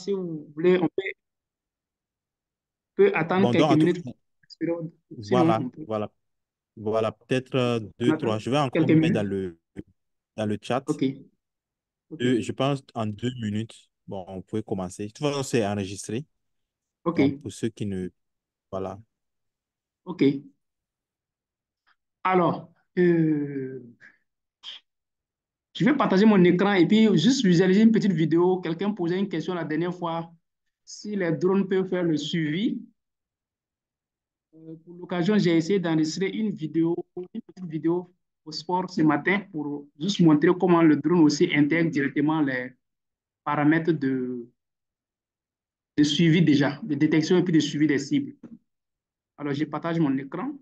si vous voulez, peut attendre Bon, donc, quelques en tout minutes. cas, Sinon, voilà, on peut voilà, voilà, peut-être on deux, attend trois. Je vais encore quelques mettre minutes. dans le chat. OK, OK, Je pense en 2 minutes, bon, on peut commencer. De toute façon, c'est enregistré. Donc, OK, pour ceux qui ne... Voilà. OK. Alors, je vais partager mon écran et puis juste visualiser une petite vidéo. Quelqu'un posait une question la dernière fois si les drones peuvent faire le suivi. Pour l'occasion, j'ai essayé d'enregistrer une petite vidéo au sport ce matin pour juste montrer comment le drone aussi intègre directement les paramètres de suivi déjà, de détection et puis de suivi des cibles. Alors, je partage mon écran.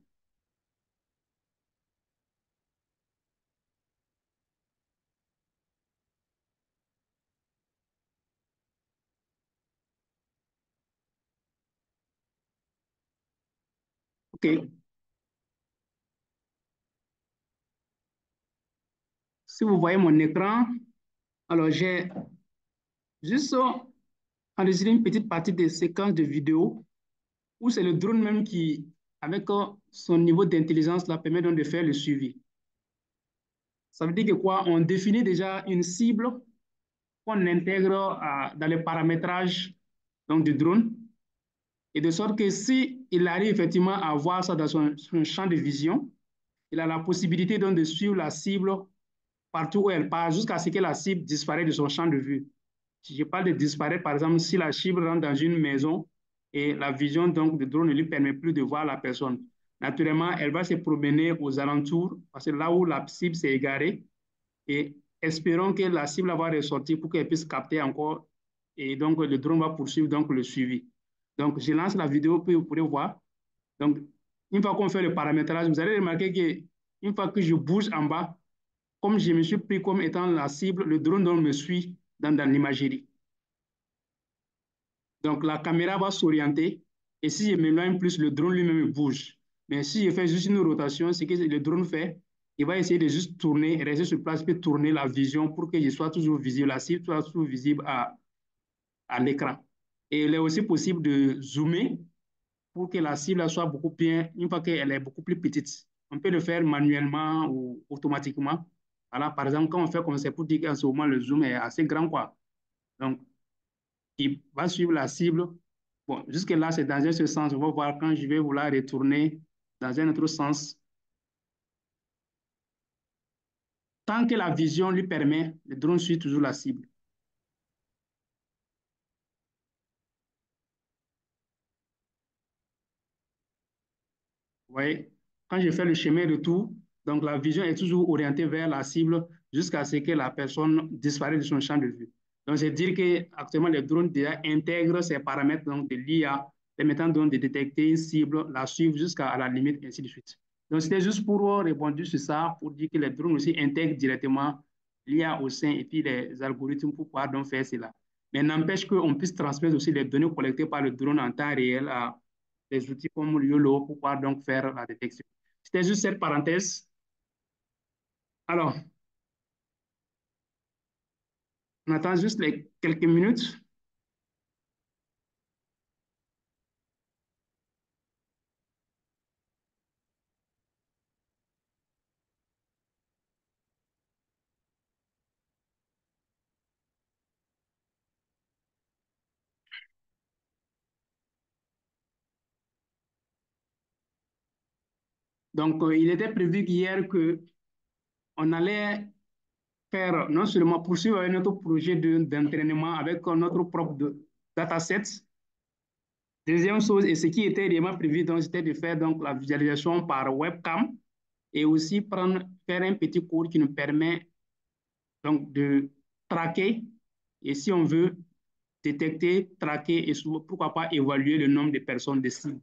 OK. Si vous voyez mon écran, alors j'ai juste enregistré une petite partie des séquences de vidéo où c'est le drone même qui, avec son niveau d'intelligence, là, permet donc de faire le suivi. Ça veut dire que quoi? On définit déjà une cible qu'on intègre dans le paramétrage donc, du drone, et de sorte que si il arrive effectivement à voir ça dans son champ de vision, il a la possibilité donc de suivre la cible partout où elle part jusqu'à ce que la cible disparaisse de son champ de vue. Si je parle de disparaître, par exemple, si la cible rentre dans une maison et la vision donc de drone ne lui permet plus de voir la personne, naturellement, elle va se promener aux alentours, parce que là où la cible s'est égarée, et espérons que la cible va ressortir pour qu'elle puisse capter encore, et donc le drone va poursuivre donc le suivi. Donc, je lance la vidéo, puis vous pourrez voir. Donc, une fois qu'on fait le paramétrage, vous allez remarquer qu'une fois que je bouge en bas, comme je me suis pris comme étant la cible, le drone donc me suit dans l'imagerie. Donc la caméra va s'orienter et si je m'éloigne plus, le drone lui-même bouge. Mais si je fais juste une rotation, ce que le drone fait, il va essayer de juste tourner, rester sur place, puis tourner la vision pour que je sois toujours visible, la cible soit toujours visible à l'écran. Et il est aussi possible de zoomer pour que la cible soit beaucoup bien, une fois qu'elle est beaucoup plus petite. On peut le faire manuellement ou automatiquement. Voilà, par exemple, quand on fait comme c'est pour dire qu'en ce moment, le zoom est assez grand, quoi. Donc, il va suivre la cible. Bon, jusque-là, c'est dans un seul sens. On va voir quand je vais vouloir retourner dans un autre sens. Tant que la vision lui permet, le drone suit toujours la cible. Vous voyez, quand je fais le chemin de retour, donc la vision est toujours orientée vers la cible jusqu'à ce que la personne disparaisse de son champ de vue. Donc, c'est dire qu'actuellement, les drones déjà intègrent ces paramètres donc, de l'IA, permettant donc de détecter une cible, la suivre jusqu'à la limite, ainsi de suite. Donc, c'était juste pour répondre sur ça, pour dire que les drones aussi intègrent directement l'IA au sein et puis les algorithmes pour pouvoir donc faire cela. Mais n'empêche qu'on puisse transmettre aussi les données collectées par le drone en temps réel à des outils comme YOLO pour pouvoir donc faire la détection. C'était juste cette parenthèse. Alors, on attend juste les quelques minutes. Donc, il était prévu hier qu'on allait faire, non seulement poursuivre avec notre projet d'entraînement avec notre propre dataset. Deuxième chose, et ce qui était réellement prévu, donc, c'était de faire donc, la visualisation par webcam et aussi faire un petit cours qui nous permet donc, de traquer et si on veut détecter, traquer et pourquoi pas évaluer le nombre de personnes de cibles.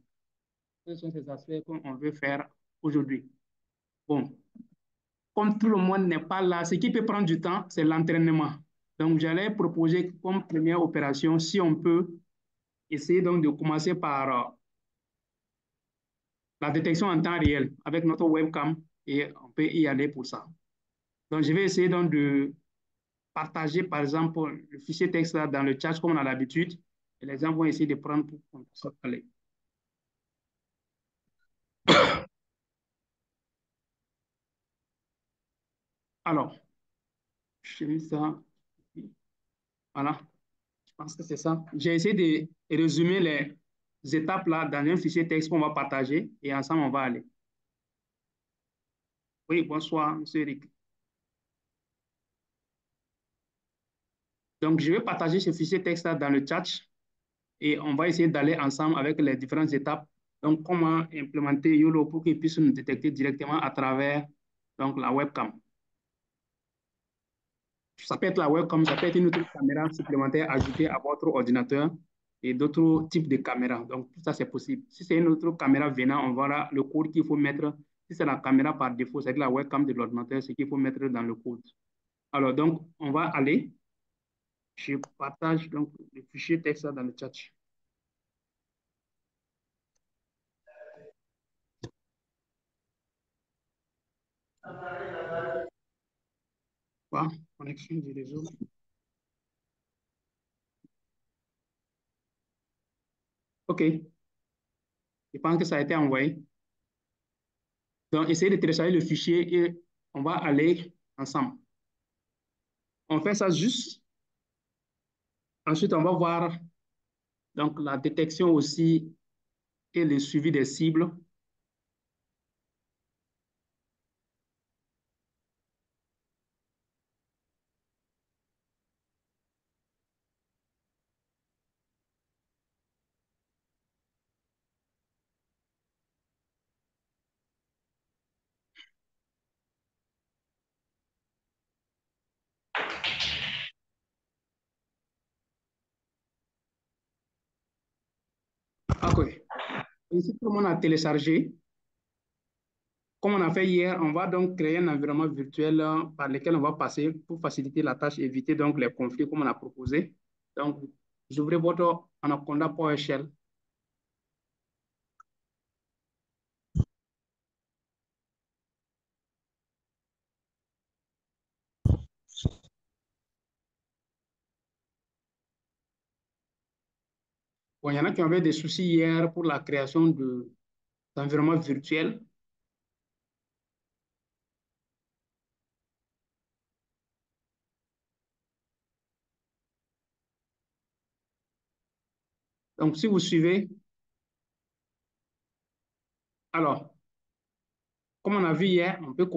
Ce sont ces aspects qu'on veut faire aujourd'hui. Bon, comme tout le monde n'est pas là, ce qui peut prendre du temps, c'est l'entraînement. Donc, j'allais proposer comme première opération, si on peut essayer donc de commencer par la détection en temps réel avec notre webcam et on peut y aller pour ça. Donc, je vais essayer donc partager, par exemple, le fichier texte là, dans le chat comme on a l'habitude. Et les gens vont essayer de prendre pour qu'on puisse parler. Alors, j'ai mis ça. Voilà, je pense que c'est ça. J'ai essayé de résumer les étapes là dans un fichier texte qu'on va partager et ensemble on va aller. Oui, bonsoir, monsieur Eric. Donc, je vais partager ce fichier texte là dans le chat et on va essayer d'aller ensemble avec les différentes étapes. Donc, comment implémenter YOLO pour qu'il puisse nous détecter directement à travers donc, la webcam. Ça peut être la webcam, ça peut être une autre caméra supplémentaire ajoutée à votre ordinateur et d'autres types de caméras. Donc, tout ça, c'est possible. Si c'est une autre caméra venant, on verra le code qu'il faut mettre. Si c'est la caméra par défaut, c'est la webcam de l'ordinateur, ce qu'il faut mettre dans le code. Alors, donc, on va aller. Je partage donc le fichier texte dans le chat. Voilà, connexion du réseau. OK. Je pense que ça a été envoyé. Donc, essayez de télécharger le fichier et on va aller ensemble. On fait ça juste. Ensuite, on va voir donc, la détection aussi et le suivi des cibles. OK. Ici, tout le monde a téléchargé. Comme on a fait hier, on va donc créer un environnement virtuel par lequel on va passer pour faciliter la tâche et éviter donc les conflits comme on a proposé. Donc, j'ouvre votre Anaconda PowerShell. Bon, il y en a qui avaient des soucis hier pour la création d'environnement virtuel. Donc, si vous suivez, alors, comme on a vu hier, on peut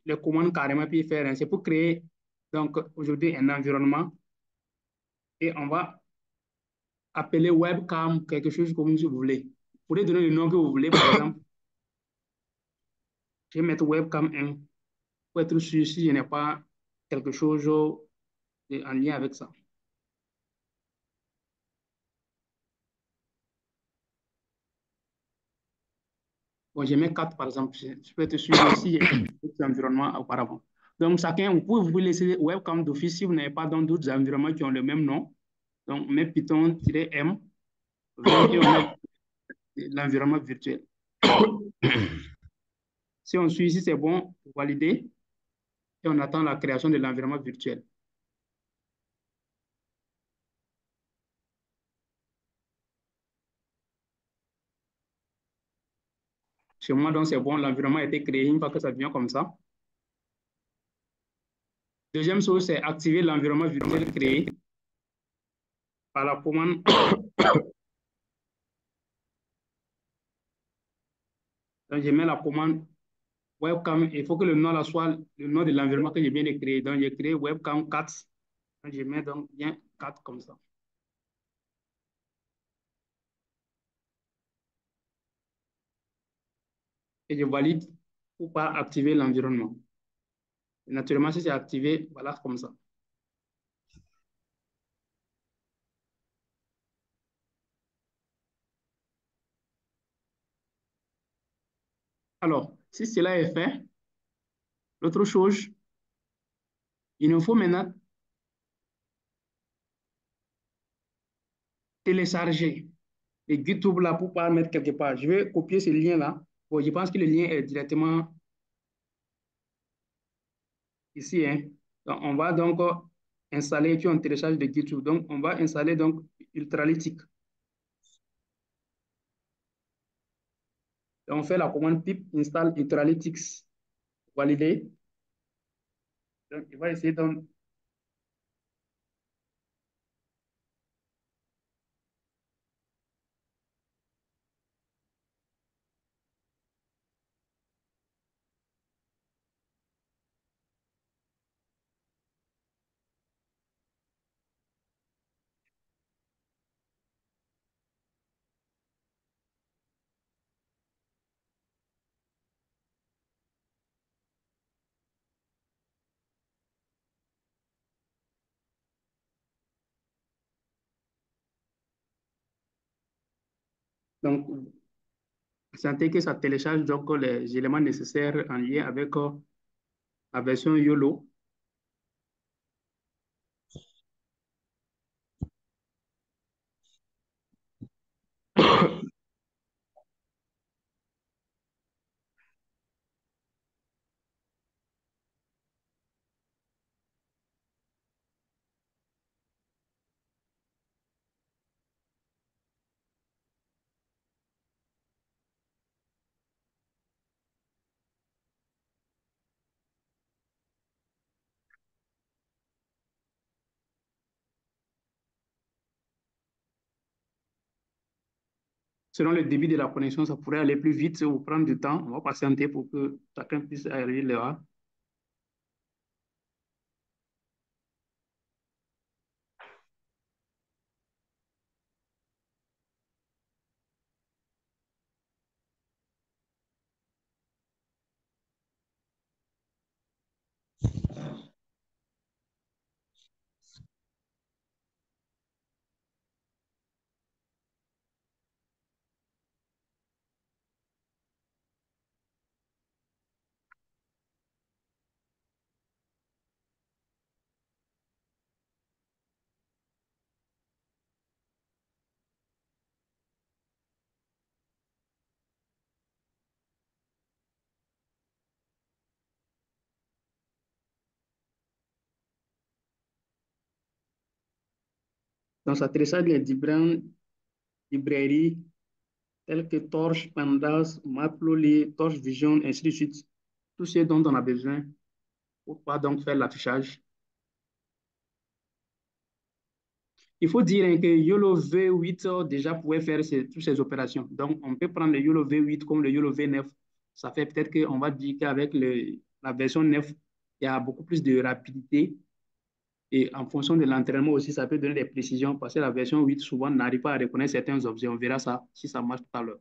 les commandes carrément puis faire. C'est pour créer donc aujourd'hui un environnement et on va appeler webcam quelque chose comme vous voulez. Vous pouvez donner le nom que vous voulez, par exemple. Je vais mettre webcam 1 pour être sûr si je n'ai pas quelque chose en lien avec ça. Bon, je mets 4 par exemple. Je peux être sûr si j'ai d'autres environnements auparavant. Donc, chacun, vous pouvez laisser webcam d'office si vous n'avez pas d'autres environnements qui ont le même nom. Donc, on met Python-M, 20 et on met l'environnement virtuel. Si on suit, si c'est bon, valider et on attend la création de l'environnement virtuel. Chez moi, donc, c'est bon, l'environnement a été créé une fois que ça devient comme ça. Deuxième chose, c'est activer l'environnement virtuel créé par la commande. Donc, je mets la commande webcam. Il faut que le nom là soit le nom de l'environnement que je viens de créer. Donc, j'ai créé webcam 4. Donc, je mets donc bien 4 comme ça. Et je valide pour pas activer l'environnement. Naturellement, si c'est activé, voilà comme ça. Alors, si cela est fait, l'autre chose, il nous faut maintenant télécharger les GitHub là pour pas mettre quelque part. Je vais copier ce lien-là. Bon, je pense que le lien est directement ici. Hein. Donc, on va donc installer et puis on télécharge de GitHub. Donc, on va installer donc Ultralytic. Et on fait la commande pip install Ultralytics. Valider. Donc, il va essayer donc. Donc, sentez que ça télécharge donc les éléments nécessaires en lien avec la version YOLO. Selon le débit de la connexion, ça pourrait aller plus vite ou prendre du temps. On va patienter pour que chacun puisse arriver là. Donc, ça télécharge les différentes librairies telles que Torch, Pandas, Matplotlib, Torch Vision, ainsi de suite. Tout ce dont on a besoin pour pouvoir donc faire l'affichage. Il faut dire hein, que YOLO V8 déjà pouvait faire toutes ces opérations. Donc, on peut prendre le YOLO V8 comme le YOLO V9. Ça fait peut-être qu'on va dire qu'avec la version 9, il y a beaucoup plus de rapidité. Et en fonction de l'entraînement aussi, ça peut donner des précisions parce que la version 8, souvent, n'arrive pas à reconnaître certains objets. On verra ça si ça marche tout à l'heure.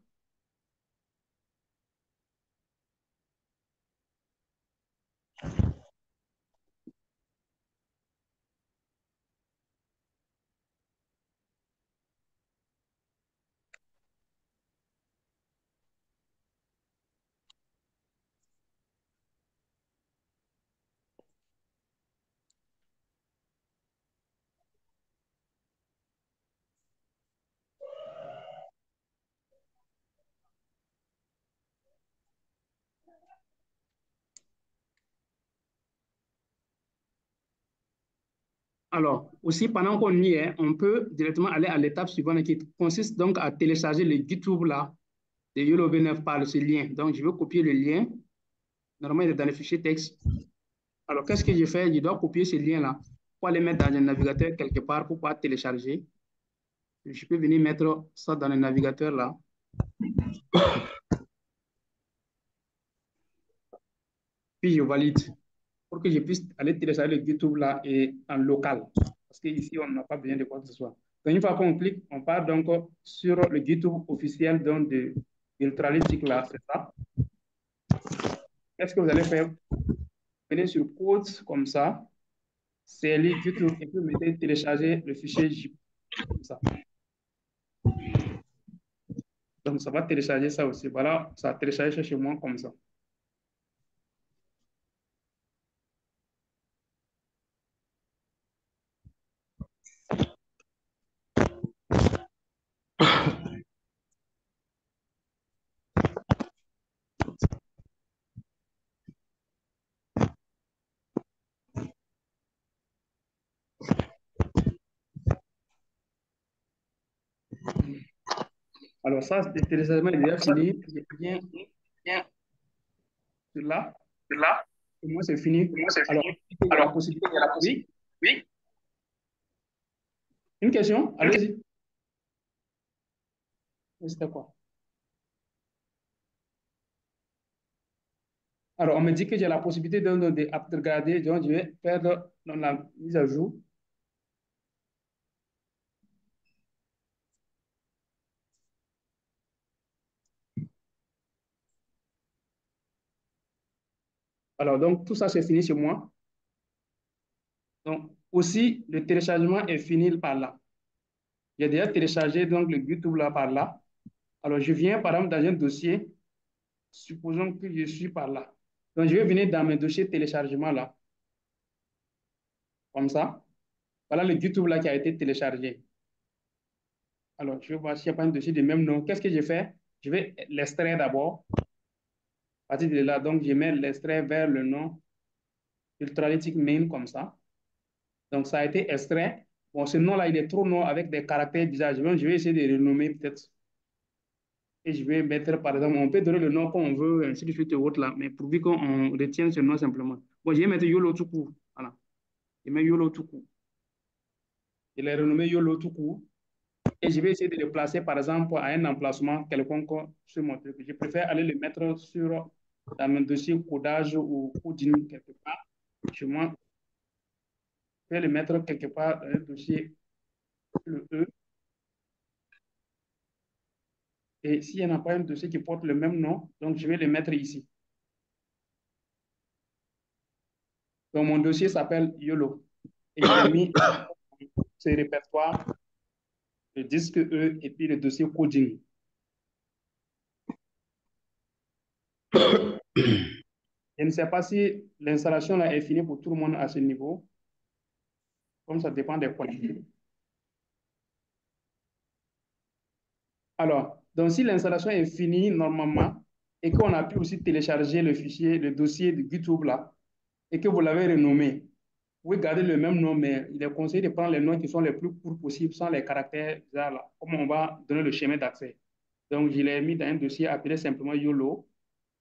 Alors, aussi, pendant qu'on y est, on peut directement aller à l'étape suivante qui consiste donc à télécharger le GitHub là, de YOLO V9 par ce lien. Donc, je vais copier le lien. Normalement, il est dans le fichier texte. Alors, qu'est-ce que je fais? Je dois copier ce lien-là pour aller mettre dans un navigateur quelque part pour pouvoir télécharger. Je peux venir mettre ça dans le navigateur là. Puis, je valide pour que je puisse aller télécharger le GitHub là et en local. Parce qu'ici, on n'a pas besoin de quoi que ce soit. Donc, une fois qu'on clique, on part donc sur le GitHub officiel donc, de Ultralytic là, c'est ça. Qu'est-ce que vous allez faire? Vous venez sur code comme ça, c'est le GitHub et puis vous mettez télécharger le fichier zip comme ça. Donc, ça va télécharger ça aussi. Voilà, ça a téléchargé chez moi comme ça. Alors ça, le téléchargement est déjà fini. Je viens sur là. Là, Pour moi, c'est fini. pour moi, c'est Alors, fini. il y a la Alors, possibilité. il y a la Oui, possibilité. Oui. une question? Allez-y. C'était quoi? Alors, on me dit que j'ai la possibilité de regarder. Donc, je vais faire dans la mise à jour. Alors, donc, tout ça, c'est fini chez moi. Donc, aussi, le téléchargement est fini par là. J'ai déjà téléchargé donc le YouTube là par là. Alors, je viens par exemple dans un dossier, supposons que je suis par là. Donc, je vais venir dans mes dossiers téléchargement là, comme ça. Voilà le YouTube là qui a été téléchargé. Alors, je vais voir s'il n'y a pas un dossier de même nom. Qu'est-ce que je fais? Je vais l'extraire d'abord. À partir de là, donc, je mets l'extrait vers le nom Ultralytic Main comme ça. Donc, ça a été extrait. Bon, ce nom-là, il est trop long avec des caractères bizarres. Je vais essayer de renommer peut-être. Et je vais mettre, par exemple, on peut donner le nom qu'on veut, ainsi de suite et autres là, mais pourvu qu'on retienne ce nom simplement. Bon, je vais mettre YOLO tout court. Voilà. Je mets YOLO tout court. Je l'ai renommé YOLO tout court. Et je vais essayer de le placer, par exemple, à un emplacement quelconque sur mon truc. Je préfère aller le mettre sur, dans mon dossier codage ou coding quelque part. Chez moi, je vais le mettre quelque part dans un dossier, le E. Et s'il n'y en a pas un dossier qui porte le même nom, donc je vais le mettre ici. Donc mon dossier s'appelle YOLO. Et je l'ai mis dans ce répertoire, le disque E et puis le dossier coding. Je ne sais pas si l'installation là est finie pour tout le monde à ce niveau, comme ça dépend des quantités. Alors, donc si l'installation est finie normalement et qu'on a pu aussi télécharger le fichier, le dossier de YouTube là, et que vous l'avez renommé, vous pouvez garder le même nom, mais il est conseillé de prendre les noms qui sont les plus courts possibles, sans les caractères là, comme on va donner le schéma d'accès. Donc, je l'ai mis dans un dossier appelé simplement YOLO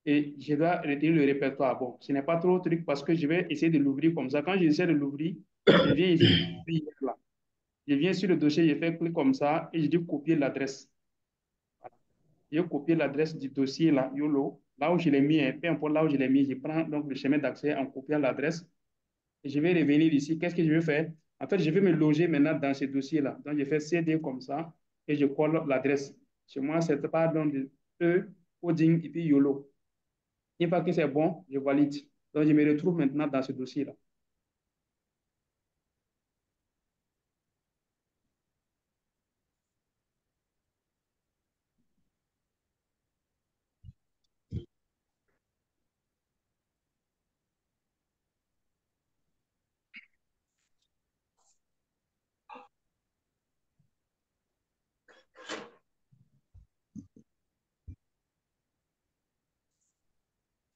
et je dois retenir le répertoire. Bon, ce n'est pas trop truc parce que je vais essayer de l'ouvrir comme ça. Quand j'essaie de l'ouvrir, je viens ici, là. Je viens sur le dossier, je fais clic comme ça et je dis copier l'adresse. Voilà. Je copie l'adresse du dossier là, YOLO, là où je l'ai mis, peu importe là où je l'ai mis, je prends donc le chemin d'accès en copiant l'adresse et je vais revenir ici. Qu'est-ce que je vais faire? En fait, je vais me loger maintenant dans ce dossier-là. Donc, je fais CD comme ça et je colle l'adresse. Chez moi, c'est pas donc de E, coding et puis YOLO. Une fois que c'est bon, je valide. Donc, je me retrouve maintenant dans ce dossier-là.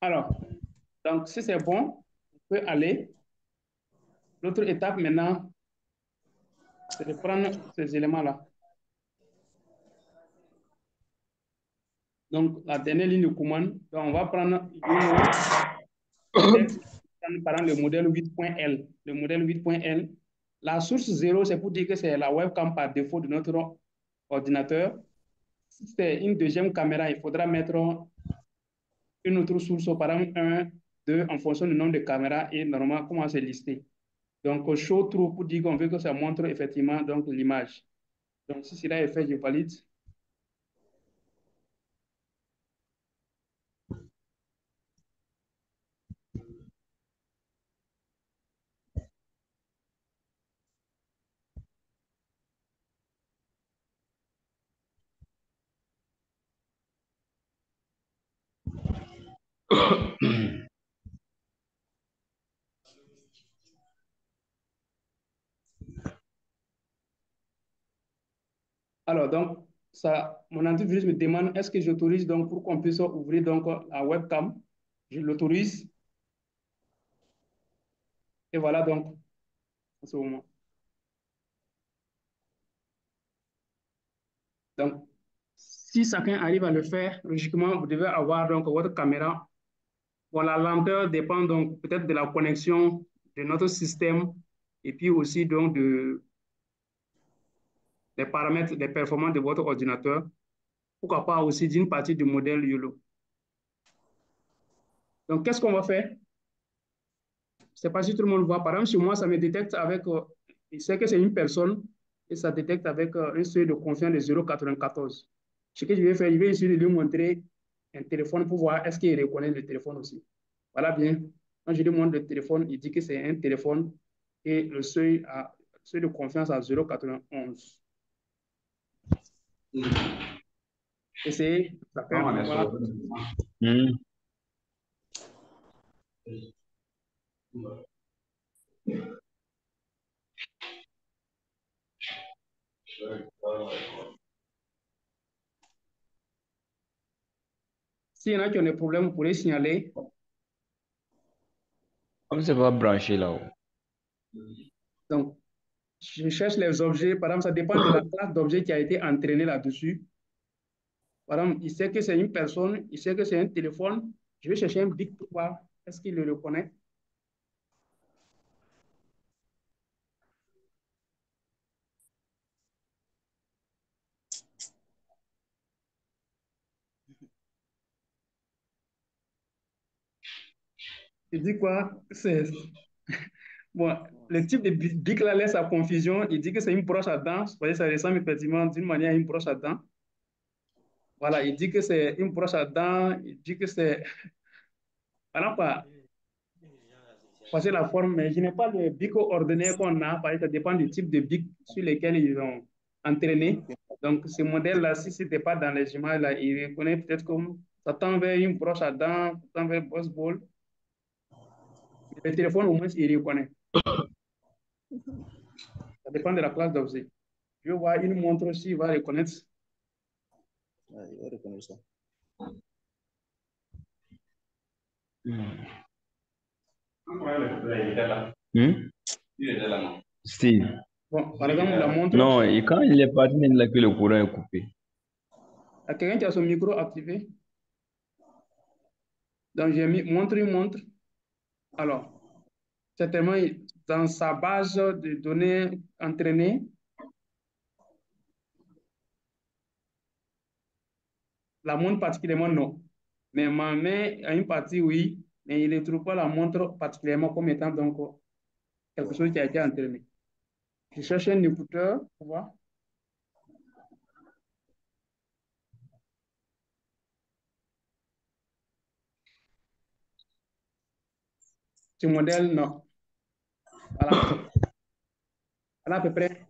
Alors, donc, si c'est bon, on peut aller. L'autre étape maintenant, c'est de prendre ces éléments-là. Donc, la dernière ligne de commande, donc on va prendre YOLO, texte, par exemple, le modèle 8.L. Le modèle 8.L, la source 0, c'est pour dire que c'est la webcam par défaut de notre ordinateur. Si c'est une deuxième caméra, il faudra mettre une autre source, par exemple 1, 2, en fonction du nombre de caméras et normalement comment c'est listé. Donc, show true pour dire qu'on veut que ça montre effectivement donc l'image. Donc, si cela est fait, je valide. Alors, donc, ça, mon antivirus me demande est-ce que j'autorise donc pour qu'on puisse ouvrir donc la webcam. Je l'autorise. Et voilà donc, en ce moment. Donc, si chacun arrive à le faire, logiquement, vous devez avoir donc votre caméra. Bon, la lenteur dépend donc peut-être de la connexion de notre système et puis aussi donc des paramètres, des performances de votre ordinateur. Pourquoi pas aussi d'une partie du modèle YOLO. Donc, qu'est-ce qu'on va faire? Je ne sais pas si tout le monde voit. Par exemple, sur moi, ça me détecte avec, il sait que c'est une personne et ça détecte avec un seuil de confiance de 0,94. Ce que je vais faire, je vais essayer de lui montrer un téléphone pour voir est-ce qu'il reconnaît le téléphone aussi. Voilà bien. Quand je lui montre le téléphone, il dit que c'est un téléphone et le seuil de confiance à 0,91. Essayez, ça fait un peu voir. Hmm. S'il y en a qui ont des problèmes, vous pourrez signaler. Comme c'est pas branché là-haut. Donc, je cherche les objets. Par exemple, ça dépend de la classe d'objet qui a été entraîné là-dessus. Par exemple, il sait que c'est une personne, il sait que c'est un téléphone. Je vais chercher un bic pour voir est-ce qu'il le reconnaît. Il dit quoi? Bon, le type de bic là laisse sa confusion. Il dit que c'est une broche à dents. Vous voyez, ça ressemble effectivement d'une manière à une broche à dents. Voilà, il dit que c'est une broche à dents. Il dit que c'est. Voilà quoi. Passer la forme, mais je n'ai pas le bic ordinaire qu'on a. Parce que ça dépend du type de bic sur lesquels ils ont entraîné. Donc, ce modèle-là, si ce n'était pas dans les images, là, il reconnaît peut-être comme ça tend vers une broche à dents, ça tend vers boss ball. Le téléphone, au moins, il reconnaît. Ça dépend de la classe d'objet. Je vais voir une montre aussi, il va reconnaître. Ouais, il va reconnaître ça. Hmm? Steve. Bon, par exemple, la montre, Non, et quand il est parti, il a que le courant est coupé. il y a quelqu'un qui a son micro activé. Donc, j'ai mis montre, une montre. Alors, certainement, dans sa base de données entraînées, la montre particulièrement, non. Mais ma main a une partie, oui, mais il ne trouve pas la montre particulièrement comme étant donc quelque chose qui a été entraîné. Je cherche un écouteur, tu vois. Ce modèle, non. Voilà. Voilà à peu près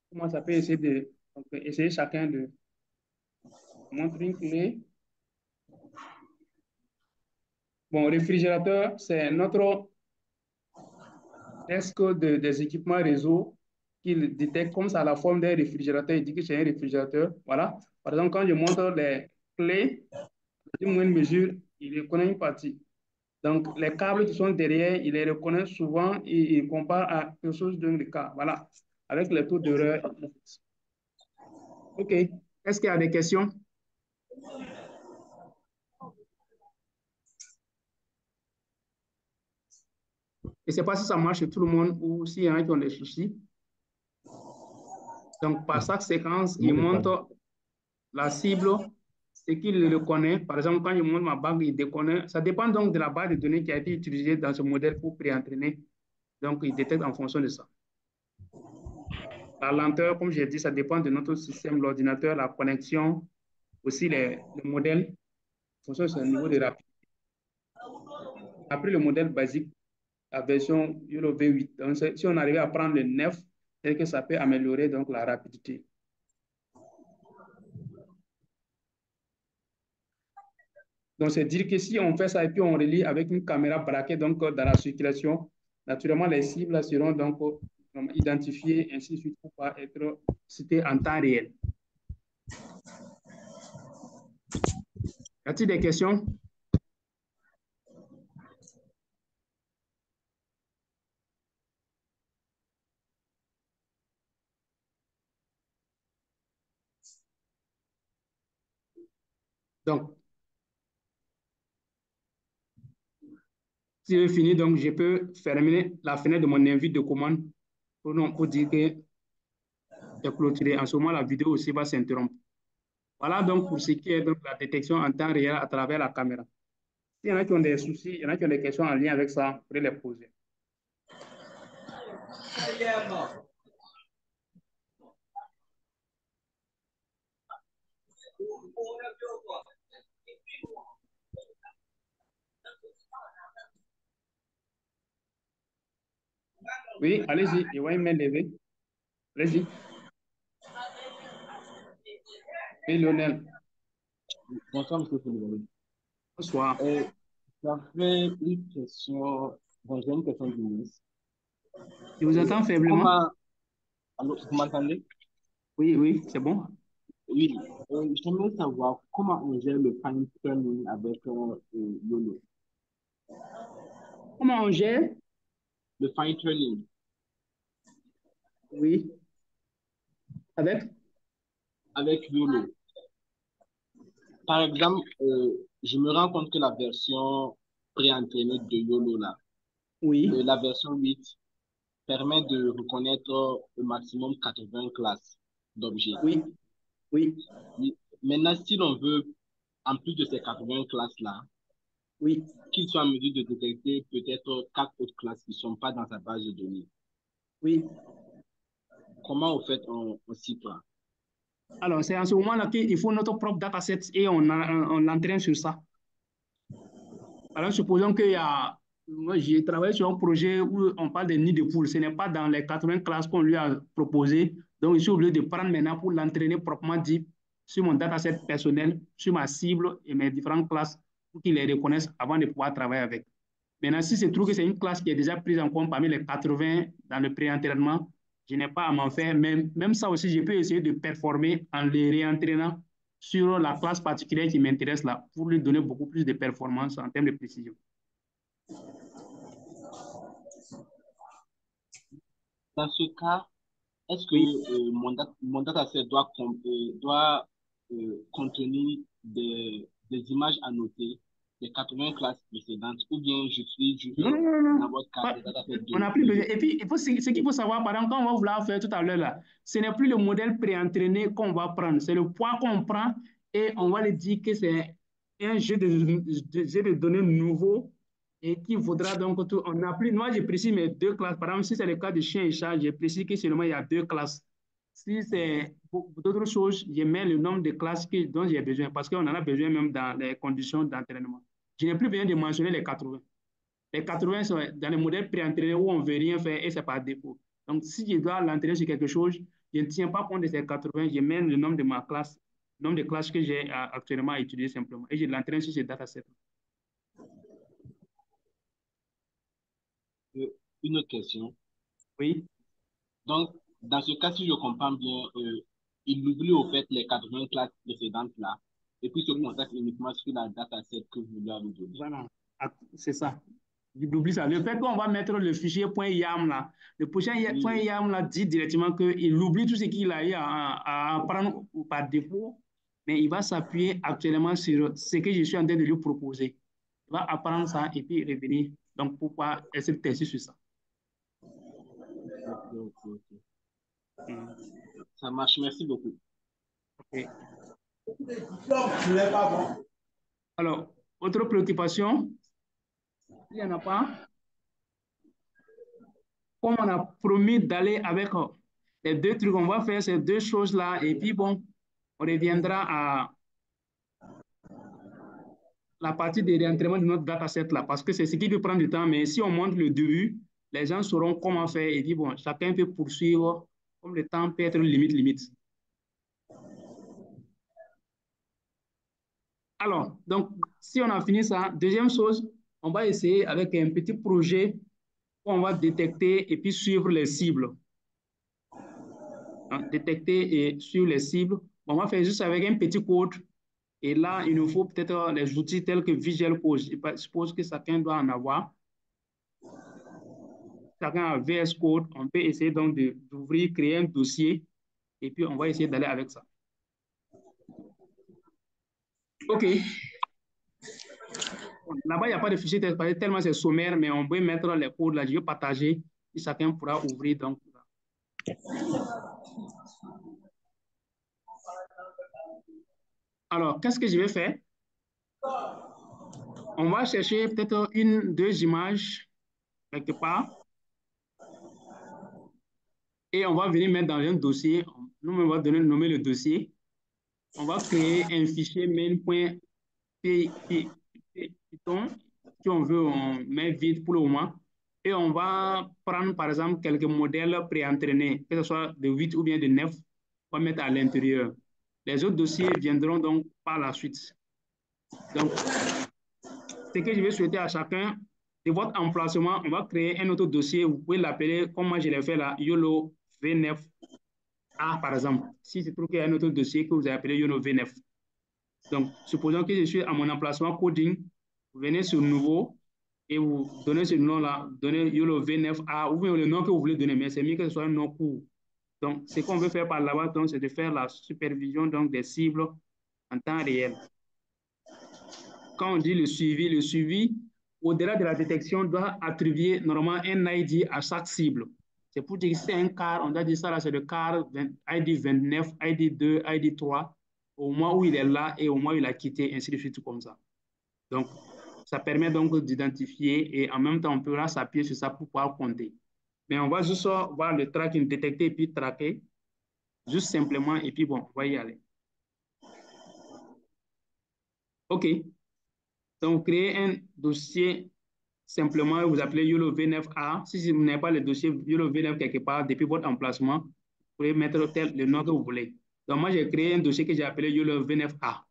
comment ça peut essayer de donc, essayer chacun de montrer une clé. Bon, réfrigérateur, c'est notre desk des équipements réseau qu'il détecte comme ça la forme d'un réfrigérateur. Il dit que c'est un réfrigérateur. Voilà. Par exemple, quand je montre les clés, d'une moindre mesure, il reconnaît une partie. Donc, les câbles qui sont derrière, il les reconnaît souvent et il compare à quelque chose d'un cas. Voilà. Avec les taux d'erreur. OK. Est-ce qu'il y a des questions? Je ne sais pas si ça marche chez tout le monde ou s'il y en a qui ont des soucis. Donc, par chaque séquence, il montre la cible, ce qu'il le connaît. Par exemple, quand il montre ma bague, il déconnaît. Ça dépend donc de la base de données qui a été utilisée dans ce modèle pour pré-entraîner. Donc, il détecte en fonction de ça. La lenteur, comme j'ai dit, ça dépend de notre système, l'ordinateur, la connexion, aussi le modèle, en fonction de son niveau de rapidité. Après le modèle basique, la version YOLO V8. Donc, si on arrive à prendre le 9, c'est que ça peut améliorer donc la rapidité. Donc, c'est dire que si on fait ça et puis on relie avec une caméra braquée donc, dans la circulation, naturellement, les cibles seront donc identifiées, ainsi de suite, pour pouvoir être citées en temps réel. Y a-t-il des questions? Donc, si j'ai fini, donc je peux fermer la fenêtre de mon invite de commande pour dire que j'ai clôturé. En ce moment, la vidéo aussi va s'interrompre. Voilà donc pour ce qui est de la détection en temps réel à travers la caméra. S'il y en a qui ont des soucis, il y en a qui ont des questions en lien avec ça, vous pouvez les poser. Oui, allez-y, il y a une main levée. Allez-y. Oui, Lionel. Bonsoir, monsieur Foulier. Bonsoir. Ça fait une question, bon, j'ai une question du ministre. Je vous entends faiblement. Comment, allô, vous m'entendez? Oui, oui, c'est bon. Oui, j'aimerais savoir comment on gère le fine tuning avec YOLO. Comment on gère? Le fine tuning. Oui. Avec YOLO. Par exemple, je me rends compte que la version pré-entraînée de YOLO, là, Oui. la version 8, permet de reconnaître au maximum 80 classes d'objets. Oui. Oui. Oui. Maintenant, si l'on veut, en plus de ces 80 classes-là, Oui. qu'il soit en mesure de détecter peut-être 4 autres classes qui ne sont pas dans sa base de données. Oui. Comment, au fait, on s'y prend? Alors, c'est en ce moment-là qu'il faut notre propre dataset et on l'entraîne sur ça. Alors, supposons qu'il y a. Moi, j'ai travaillé sur un projet où on parle des nids de poules. Ce n'est pas dans les 80 classes qu'on lui a proposé. Donc, je suis obligé de prendre maintenant pour l'entraîner proprement dit sur mon dataset personnel, sur ma cible et mes différentes classes pour qu'il les reconnaisse avant de pouvoir travailler avec. Maintenant, si c'est trouve que c'est une classe qui est déjà prise en compte parmi les 80 dans le pré-entraînement, je n'ai pas à m'en faire. Même ça aussi, je peux essayer de performer en les réentraînant sur la classe particulière qui m'intéresse là, pour lui donner beaucoup plus de performance en termes de précision. Dans ce cas, est-ce Oui. que mon dataset doit contenir des images annotées des 80 classes précédentes ou bien je suis juste, Non, non, non, non. dans votre cas, des datasets On n'a plus besoin. Et puis, ce qu'il faut savoir, par exemple, quand on va vouloir faire tout à l'heure, là, ce n'est plus le modèle préentraîné qu'on va prendre, c'est le poids qu'on prend et on va lui dire que c'est un jeu de données nouveau et qu'il faudra donc tout. On n'a plus. Moi, je précise mes 2 classes. Par exemple, si c'est le cas de chien et chat, je précise que seulement il y a 2 classes. Si c'est d'autres choses, je mets le nombre de classes dont j'ai besoin parce qu'on en a besoin même dans les conditions d'entraînement. Je n'ai plus besoin de mentionner les 80. Les 80 sont dans les modèles pré-entraînés où on ne veut rien faire et c'est par défaut. Donc, si je dois l'entraîner sur quelque chose, je ne tiens pas compte de ces 80, je mets le nombre de ma classe, le nombre de classes que j'ai actuellement à étudier simplement et je l'entraîne sur ces datasets. Une autre question. Oui. Donc, dans ce cas, si je comprends bien, il oublie au fait les 80 classes précédentes là et puis se Oui. concentre uniquement sur la dataset que vous lui avez donné. Voilà, c'est ça. J'oublie ça. Le fait qu'on va mettre le fichier .yam là, le prochain Oui. .yam là dit directement qu'il oublie tout ce qu'il a eu à apprendre par défaut, mais il va s'appuyer actuellement sur ce que je suis en train de lui proposer. Il va apprendre ça et puis revenir. Donc, pourquoi essayer de tester sur ça? Ok. Mm. Ça marche, merci beaucoup. Ok. Alors, autre préoccupation, il n'y en a pas. Comme on a promis d'aller avec les 2 trucs, on va faire ces 2 choses-là et puis bon, on reviendra à la partie de réentraînement de notre dataset là, parce que c'est ce qui peut prendre du temps, mais si on montre le début, les gens sauront comment faire et puis bon, chacun peut poursuivre comme le temps peut être limite. Alors, donc, si on a fini ça, deuxième chose, on va essayer avec un petit projet où on va détecter et puis suivre les cibles. Hein, détecter et suivre les cibles. On va faire juste avec un petit code. Et là, il nous faut peut-être les outils tels que Visual Code. Je suppose que chacun doit en avoir. Chacun a VS Code. On peut essayer donc d'ouvrir, créer un dossier. Et puis, on va essayer d'aller avec ça. OK. Là-bas, il n'y a pas de fichier tellement c'est sommaire, mais on peut mettre les codes là. Je vais partager et chacun pourra ouvrir. Donc, alors, qu'est-ce que je vais faire? On va chercher peut-être une, deux images quelque part et on va venir mettre dans un dossier. Nous, on va nommer le dossier. On va créer un fichier main.python. Si on veut, on met vide pour le moment. Et on va prendre, par exemple, quelques modèles préentraînés, que ce soit de 8 ou bien de 9, on va mettre à l'intérieur. Les autres dossiers viendront donc par la suite. Donc, ce que je vais souhaiter à chacun, de votre emplacement, on va créer un autre dossier. Vous pouvez l'appeler, comme moi je l'ai fait là, YOLO V9A, par exemple. Si je trouve qu'il y a un autre dossier que vous avez appelé YOLO V9. Donc, supposons que je suis à mon emplacement coding, vous venez sur Nouveau et vous donnez ce nom-là, donnez YOLO V9A ou bien le nom que vous voulez donner, mais c'est mieux que ce soit un nom court. Donc, ce qu'on veut faire par là-bas, c'est de faire la supervision donc, des cibles en temps réel. Quand on dit le suivi, au-delà de la détection, doit attribuer normalement un ID à chaque cible. C'est pour dire que c'est un car, on doit dire ça là, c'est le car ID 29, ID 2, ID 3, au moment où il est là et au moment où il a quitté, ainsi de suite, comme ça. Donc, ça permet donc d'identifier et en même temps, on pourra s'appuyer sur ça pour pouvoir compter. Mais on va juste voir le tracking, détecter et puis traquer, juste simplement, et puis bon, on va y aller. OK. Donc, créer un dossier simplement, vous appelez YOLO V9A. Si vous n'avez pas le dossier YOLO V9 quelque part, depuis votre emplacement, vous pouvez mettre le nom que vous voulez. Donc, moi, j'ai créé un dossier que j'ai appelé YOLO V9A.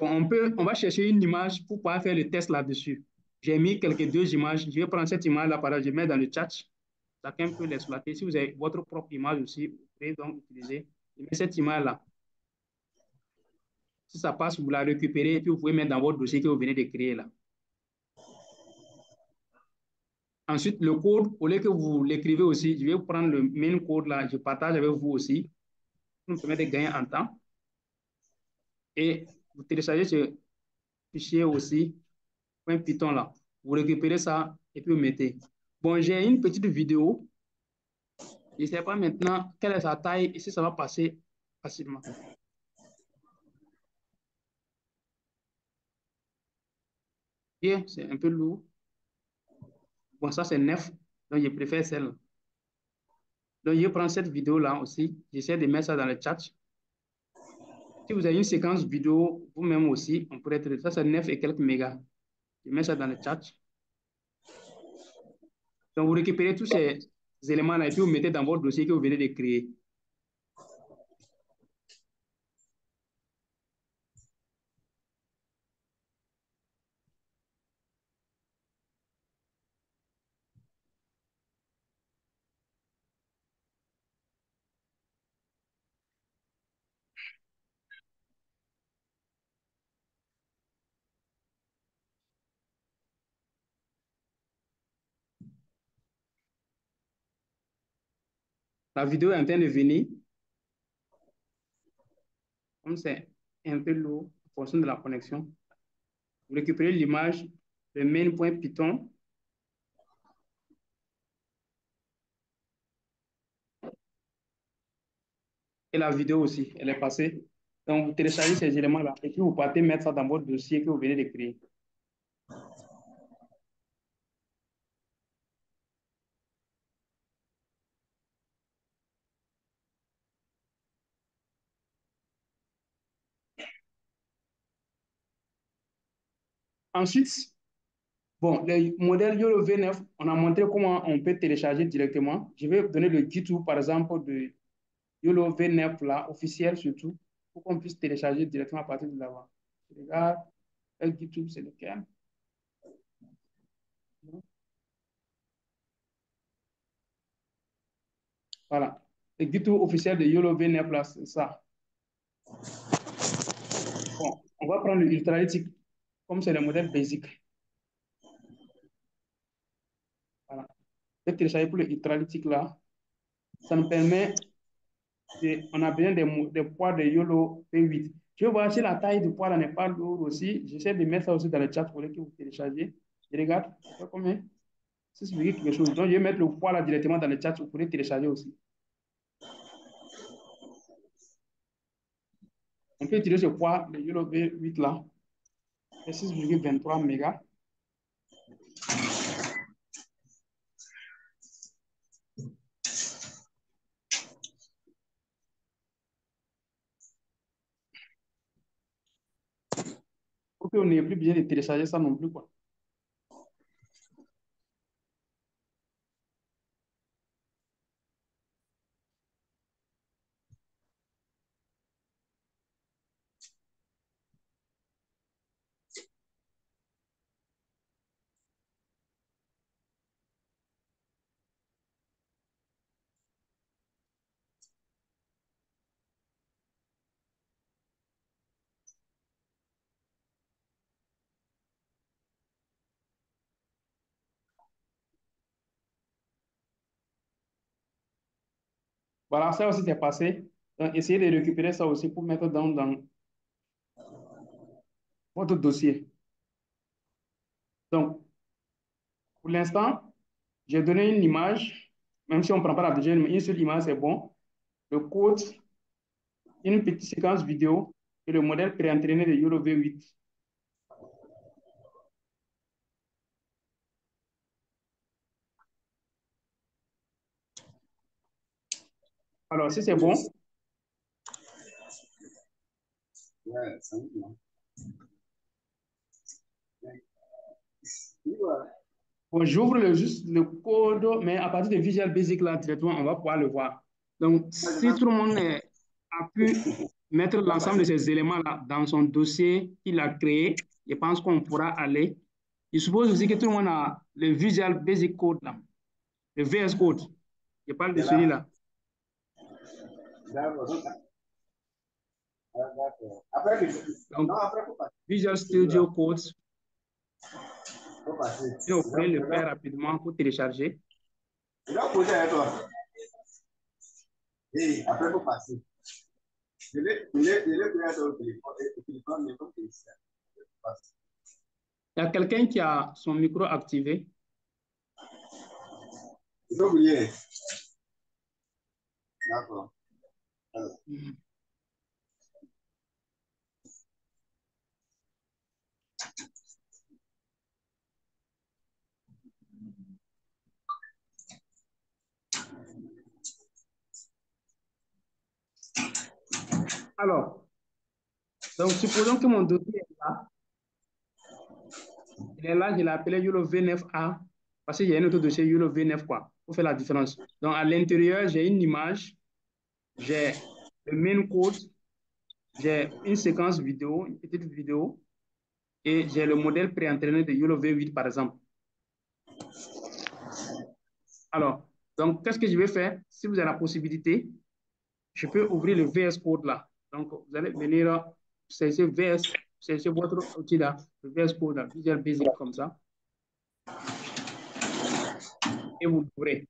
On va chercher une image pour pouvoir faire le test là-dessus. J'ai mis deux images. Je vais prendre cette image-là, par exemple, je mets dans le chat. Chacun peut l'exploiter. Si vous avez votre propre image aussi, vous pouvez donc utiliser. Je mets cette image-là. Si ça passe, vous la récupérez et puis vous pouvez mettre dans votre dossier que vous venez de créer là. Ensuite, le code, au lieu que vous l'écrivez aussi, je vais prendre le même code là, je partage avec vous aussi, pour me permettre de gagner en temps. Et vous téléchargez ce fichier aussi, un Python là. Vous récupérez ça et puis vous mettez. Bon, j'ai une petite vidéo. Je ne sais pas maintenant quelle est sa taille et si ça va passer facilement. Bien, c'est un peu lourd. Bon, ça c'est neuf, donc je préfère celle-là. Donc je prends cette vidéo-là aussi. J'essaie de mettre ça dans le chat. Si vous avez une séquence vidéo, vous-même aussi, on pourrait être. Ça c'est 9 et quelques mégas. Je mets ça dans le chat. Donc, vous récupérez tous ces éléments-là et puis vous mettez dans votre dossier que vous venez de créer. La vidéo est en train de venir. Comme c'est un peu lourd en fonction de la connexion, vous récupérez l'image, le main.python. Et la vidéo aussi, elle est passée. Donc, vous téléchargez ces éléments-là et puis vous partez mettre ça dans votre dossier que vous venez de créer. Ensuite, bon, le modèle YOLO V9, on a montré comment on peut télécharger directement. Je vais donner le GitHub, par exemple, de YOLO V9, là, officiel surtout, pour qu'on puisse télécharger directement à partir de là-bas. Je regarde, le GitHub, c'est lequel? Voilà. Le GitHub officiel de YOLO V9, là, c'est ça. Bon, on va prendre le Ultralytic, comme c'est le modèle basique. Voilà. Je vais télécharger pour le Ultralytic, là. Ça nous permet, on a besoin des poids de YOLO V8. Je vois si la taille du poids n'est pas lourde aussi. J'essaie de mettre ça aussi dans le chat pour que vous téléchargez. Je regarde, ça fait combien? 6, quelque chose. Donc, je vais mettre le poids là directement dans le chat, vous pourrez télécharger aussi. On peut utiliser ce poids, le YOLO V8 là, c'est 6,23 mégas. Pour qu'on n'ait plus besoin de télécharger ça non plus, quoi. Voilà, ça aussi c'est passé. Donc, essayez de récupérer ça aussi pour mettre dans votre dossier. Donc, pour l'instant, j'ai donné une image, même si on ne prend pas la deuxième, mais une seule image, c'est bon. Le code, une petite séquence vidéo et le modèle pré-entraîné de YOLO V8. Alors, si c'est bon, bon, j'ouvre juste le code, mais à partir de Visual Basic, là, directement, on va pouvoir le voir. Donc, si tout le monde a pu mettre l'ensemble de ces éléments-là dans son dossier qu'il a créé, je pense qu'on pourra aller. Je suppose aussi que tout le monde a le Visual Basic Code, là, le VS Code. Je parle de celui-là. Donc, Visual Studio Code, et vous pouvez le faire rapidement pour télécharger. Après, faut passer. Je l'ai pris sur le téléphone, mais comme c'est Il y a quelqu'un qui a son micro activé. il faut oublier. D'accord. Alors, donc supposons que mon dossier est là. Il est là, je l'ai appelé YOLO V9A parce qu'il y a un autre dossier YOLO V9, quoi, pour faire la différence. Donc, à l'intérieur, j'ai une image, j'ai le main code, j'ai une séquence vidéo, une petite vidéo, et j'ai le modèle pré-entraîné de YOLO V8, par exemple. Alors, donc, qu'est-ce que je vais faire? Si vous avez la possibilité, je peux ouvrir le VS Code là. Donc, vous allez venir chercher VS, chercher votre outil là, le VS Code là, Visual Basic comme ça, et vous l'ouvrez.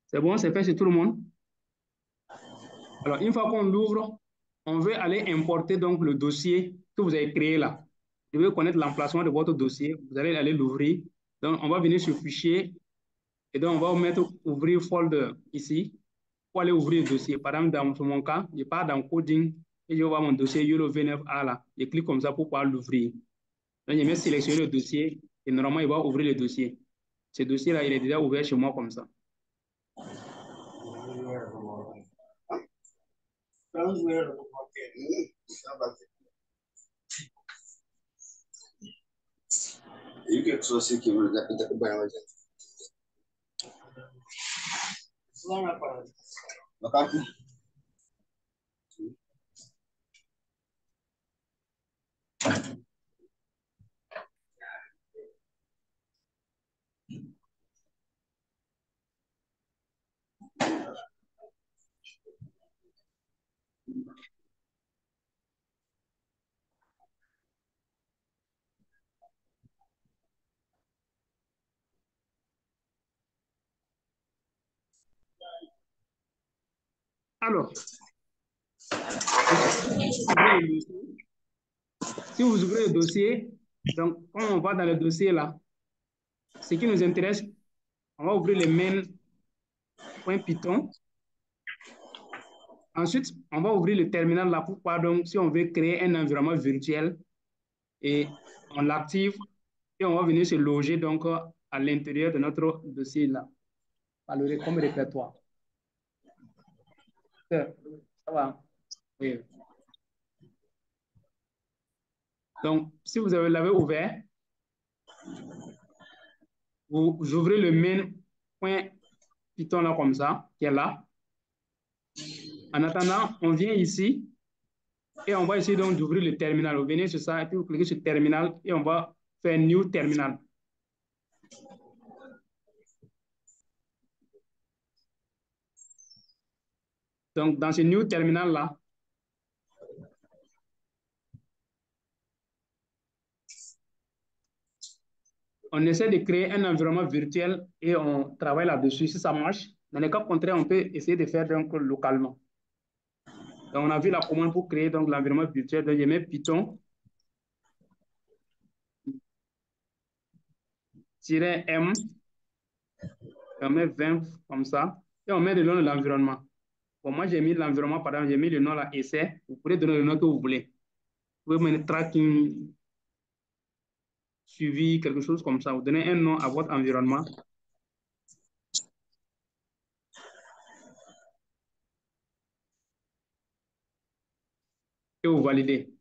C'est bon, c'est fait chez tout le monde. Alors, une fois qu'on l'ouvre, on veut aller importer donc le dossier que vous avez créé là. Vous devez connaître l'emplacement de votre dossier. Vous allez aller l'ouvrir. Donc, on va venir sur Fichier et donc on va mettre Ouvrir folder ici pour aller ouvrir le dossier. Par exemple, dans mon cas, je pars dans Coding et je vais voir mon dossier YOLO V9A là. Je clique comme ça pour pouvoir l'ouvrir. Donc, je vais sélectionner le dossier et normalement, il va ouvrir le dossier. Ce dossier-là, il est déjà ouvert chez moi comme ça. Il y a quelque chose qui me l'a fait. Alors, si vous ouvrez le dossier, donc quand on va dans le dossier là, ce qui nous intéresse, on va ouvrir le main.python. Ensuite, on va ouvrir le terminal là pour voir donc si on veut créer un environnement virtuel et on l'active et on va venir se loger donc à l'intérieur de notre dossier là, comme répertoire. Ça va? Oui. Donc, si vous l'avez ouvert, vous ouvrez le main.python là comme ça, qui est là. En attendant, on vient ici et on va essayer donc d'ouvrir le terminal. Vous venez sur ça et puis vous cliquez sur terminal et on va faire new terminal. Donc, dans ce new terminal là, on essaie de créer un environnement virtuel et on travaille là-dessus. Si ça marche, dans les cas contraires, on peut essayer de faire donc localement. Donc, on a vu la commande pour créer donc l'environnement virtuel. Donc, je mets Python -m, on met 20 comme ça, et on met le nom de l'environnement. Bon, moi, j'ai mis l'environnement, par exemple, j'ai mis le nom là, essai. Vous pouvez donner le nom que vous voulez. Vous pouvez mettre tracking, suivi, quelque chose comme ça. Vous donnez un nom à votre environnement. Et vous validez.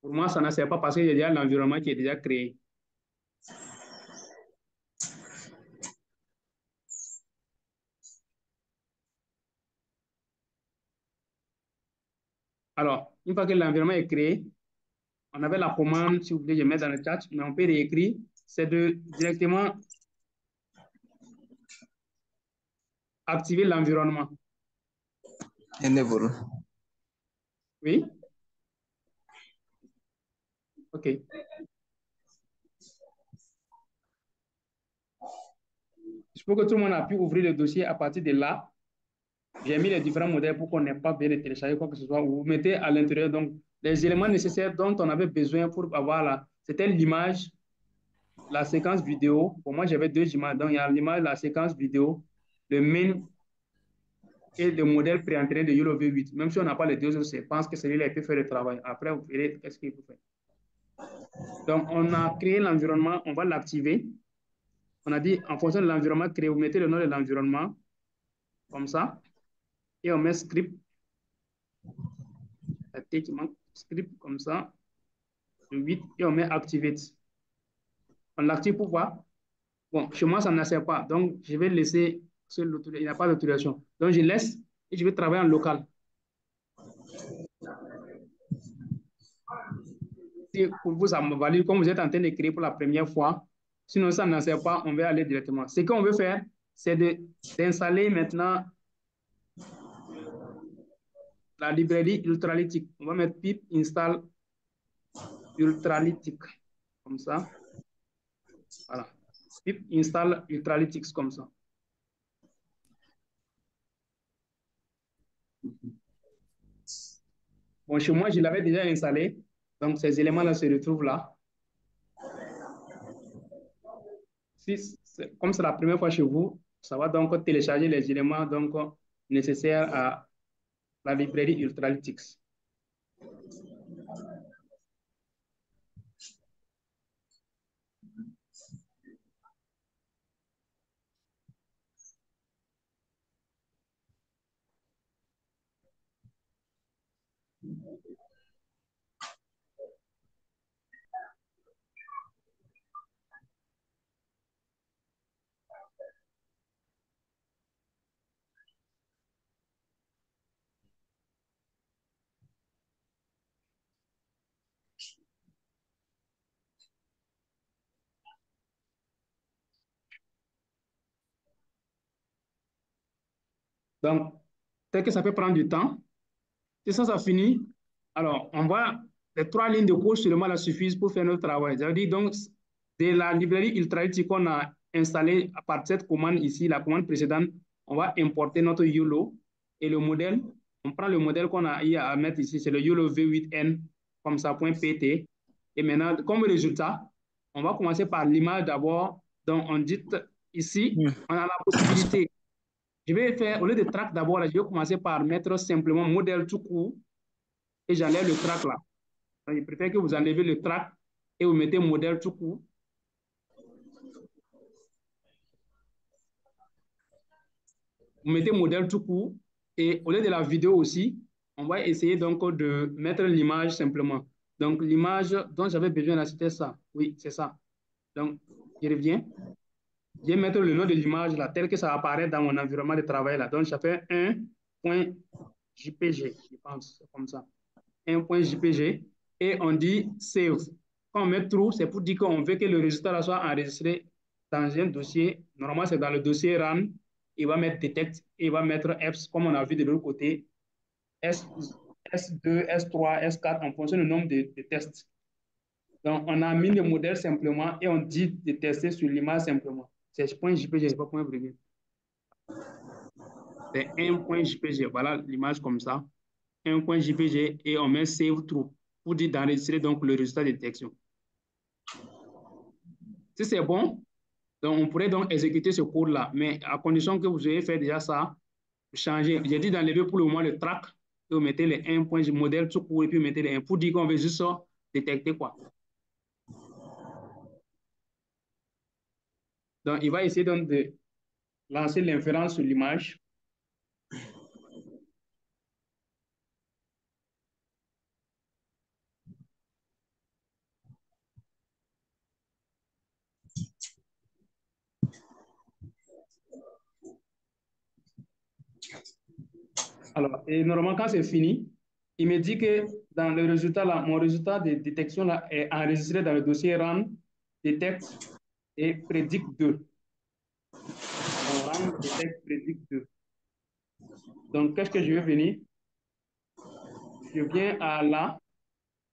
Pour moi, ça ne sert pas parce qu'il y a déjà l'environnement qui est déjà créé. Alors, une fois que l'environnement est créé, on avait la commande, si vous voulez, je mets dans le chat, mais on peut réécrire, c'est de directement activer l'environnement. Enable. Oui? OK. Je peux que tout le monde a pu ouvrir le dossier à partir de là. J'ai mis les différents modèles pour qu'on n'ait pas besoin de télécharger quoi que ce soit. Vous mettez à l'intérieur donc les éléments nécessaires dont on avait besoin pour avoir là. C'était l'image, la séquence vidéo. Pour moi, j'avais deux images. Donc, il y a l'image, la séquence vidéo, le main et le modèle pré-entraîné de YOLO V8. Même si on n'a pas les deux autres, je pense que celui-là peut faire le travail. Après, vous verrez qu'est-ce qu'il faut faire. Donc, on a créé l'environnement, on va l'activer. On a dit, en fonction de l'environnement créé, vous mettez le nom de l'environnement, comme ça, et on met script, script comme ça, 8, et on met activate. On l'active pour voir. Bon, chez moi, ça ne sert pas. Donc, je vais laisser, il n'y a pas d'autorisation. Donc, je laisse et je vais travailler en local. Si pour vous, ça me valide, comme vous êtes en train de créer pour la première fois, sinon, ça ne sert pas, on va aller directement. Ce qu'on veut faire, c'est d'installer maintenant la librairie Ultralytic. On va mettre pip install Ultralytic, comme ça. Voilà. Pip install Ultralytics, comme ça. Bon, chez moi, je l'avais déjà installé. Donc, ces éléments-là se retrouvent là. Comme c'est la première fois chez vous, ça va donc télécharger les éléments donc, nécessaires à la librairie Ultralytics. Donc, peut-être que ça peut prendre du temps. Si ça finit, alors on va, les 3 lignes de code seulement là suffisent pour faire notre travail. Ça veut dire donc, de la librairie Ultraiti qu'on a installée à partir de cette commande ici, la commande précédente, on va importer notre YOLO et le modèle. On prend le modèle qu'on a eu à mettre ici, c'est le YOLO V8N, comme ça, .pt. Et maintenant, comme résultat, on va commencer par l'image d'abord. Donc, on dit ici, on a la possibilité. Je vais faire, au lieu de track d'abord, je vais commencer par mettre simplement modèle tout court et j'enlève le track là. Donc, je préfère que vous enlevez le track et vous mettez modèle tout court. Vous mettez modèle tout court et au lieu de la vidéo aussi, on va essayer donc de mettre l'image simplement. Donc, l'image dont j'avais besoin là, c'était ça. Oui, c'est ça. Donc, je reviens. Je vais mettre le nom de l'image là, tel que ça apparaît dans mon environnement de travail là. Donc, ça fait 1.jpg, je pense, comme ça. 1.jpg et on dit save. Quand on met true, c'est pour dire qu'on veut que le résultat là soit enregistré dans un dossier. Normalement, c'est dans le dossier run. Il va mettre detect et il va mettre F, comme on a vu de l'autre côté, S, S2, S3, S4 en fonction du nombre de tests. Donc, on a mis le modèle simplement et on dit de tester sur l'image simplement. C'est .jpg, pas .virgule. C'est 1.jpg. Voilà l'image comme ça. 1.jpg et on met save true pour dire d'enregistrer donc le résultat de détection. Si c'est bon, donc on pourrait donc exécuter ce code-là, mais à condition que vous ayez fait déjà ça, changer. J'ai dit d'enlever pour le moment le track et vous mettez les 1 point modèle tout court et puis vous mettez les 1 pour dire qu'on veut juste ça, détecter quoi. Donc il va essayer donc de lancer l'inférence sur l'image. Alors, et normalement, quand c'est fini, il me dit que dans le résultat là, mon résultat de détection là est enregistré dans le dossier run, detect et predict 2. Run, detect, predict 2. Donc, qu'est-ce que je vais venir? Je viens à là,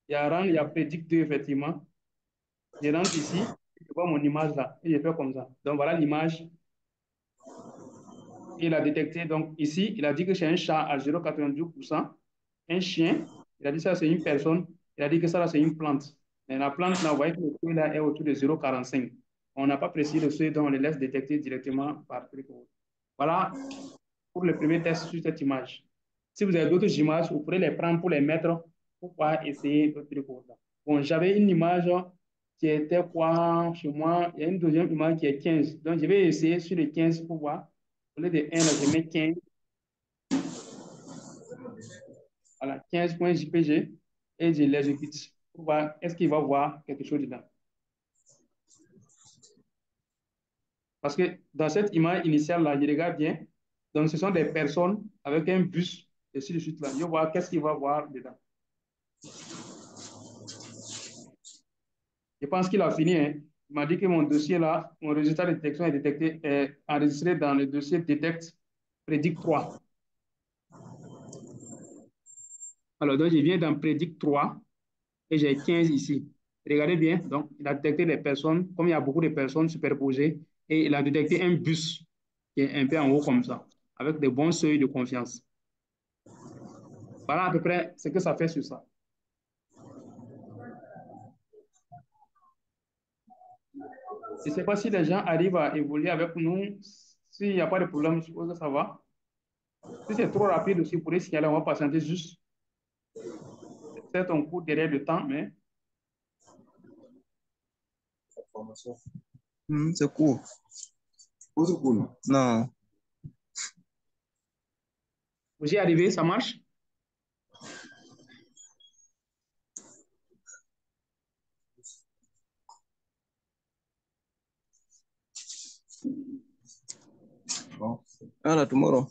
il y a run, il y a predict 2, effectivement. Je rentre ici, je vois mon image là, et je fais comme ça. Donc, voilà l'image. Il a détecté, donc ici, il a dit que c'est un chat à 0,92%, un chien, il a dit ça c'est une personne, il a dit que ça c'est une plante. Mais la plante, là, vous voyez que le seuil là est autour de 0,45. On n'a pas précisé le seuil, donc on le laisse détecter directement par truc. Voilà pour le premier test sur cette image. Si vous avez d'autres images, vous pourrez les prendre pour les mettre pour pouvoir essayer d'autres trucs. Bon, j'avais une image qui était quoi chez moi, il y a une deuxième image qui est 15. Donc, je vais essayer sur les 15 pour voir. Au lieu de 1, là, je mets 15. Voilà, 15.jpg et je l'exécute pour voir est-ce qu'il va voir quelque chose dedans. Parce que dans cette image initiale là, je regarde bien. Donc, ce sont des personnes avec un bus et ainsi de suite là. Je vais voir qu'est-ce qu'il va voir dedans. Je pense qu'il a fini. Hein. Il m'a dit que mon dossier là, mon résultat de détection est détecté, est enregistré dans le dossier Detect Predict 3. Alors, donc, je viens dans Predict 3 et j'ai 15 ici. Regardez bien, donc, il a détecté les personnes, comme il y a beaucoup de personnes superposées, et il a détecté un bus qui est un peu en haut comme ça, avec des bons seuils de confiance. Voilà à peu près ce que ça fait sur ça. Je ne sais pas si les gens arrivent à évoluer avec nous. S'il n'y a pas de problème, je suppose que ça va. Si c'est trop rapide aussi, vous pourrez signaler, on va patienter juste. C'est un coup derrière le temps, mais... C'est court. C'est cool. Non. Vous y arrivez, ça marche? Bon. Alors, tomorrow.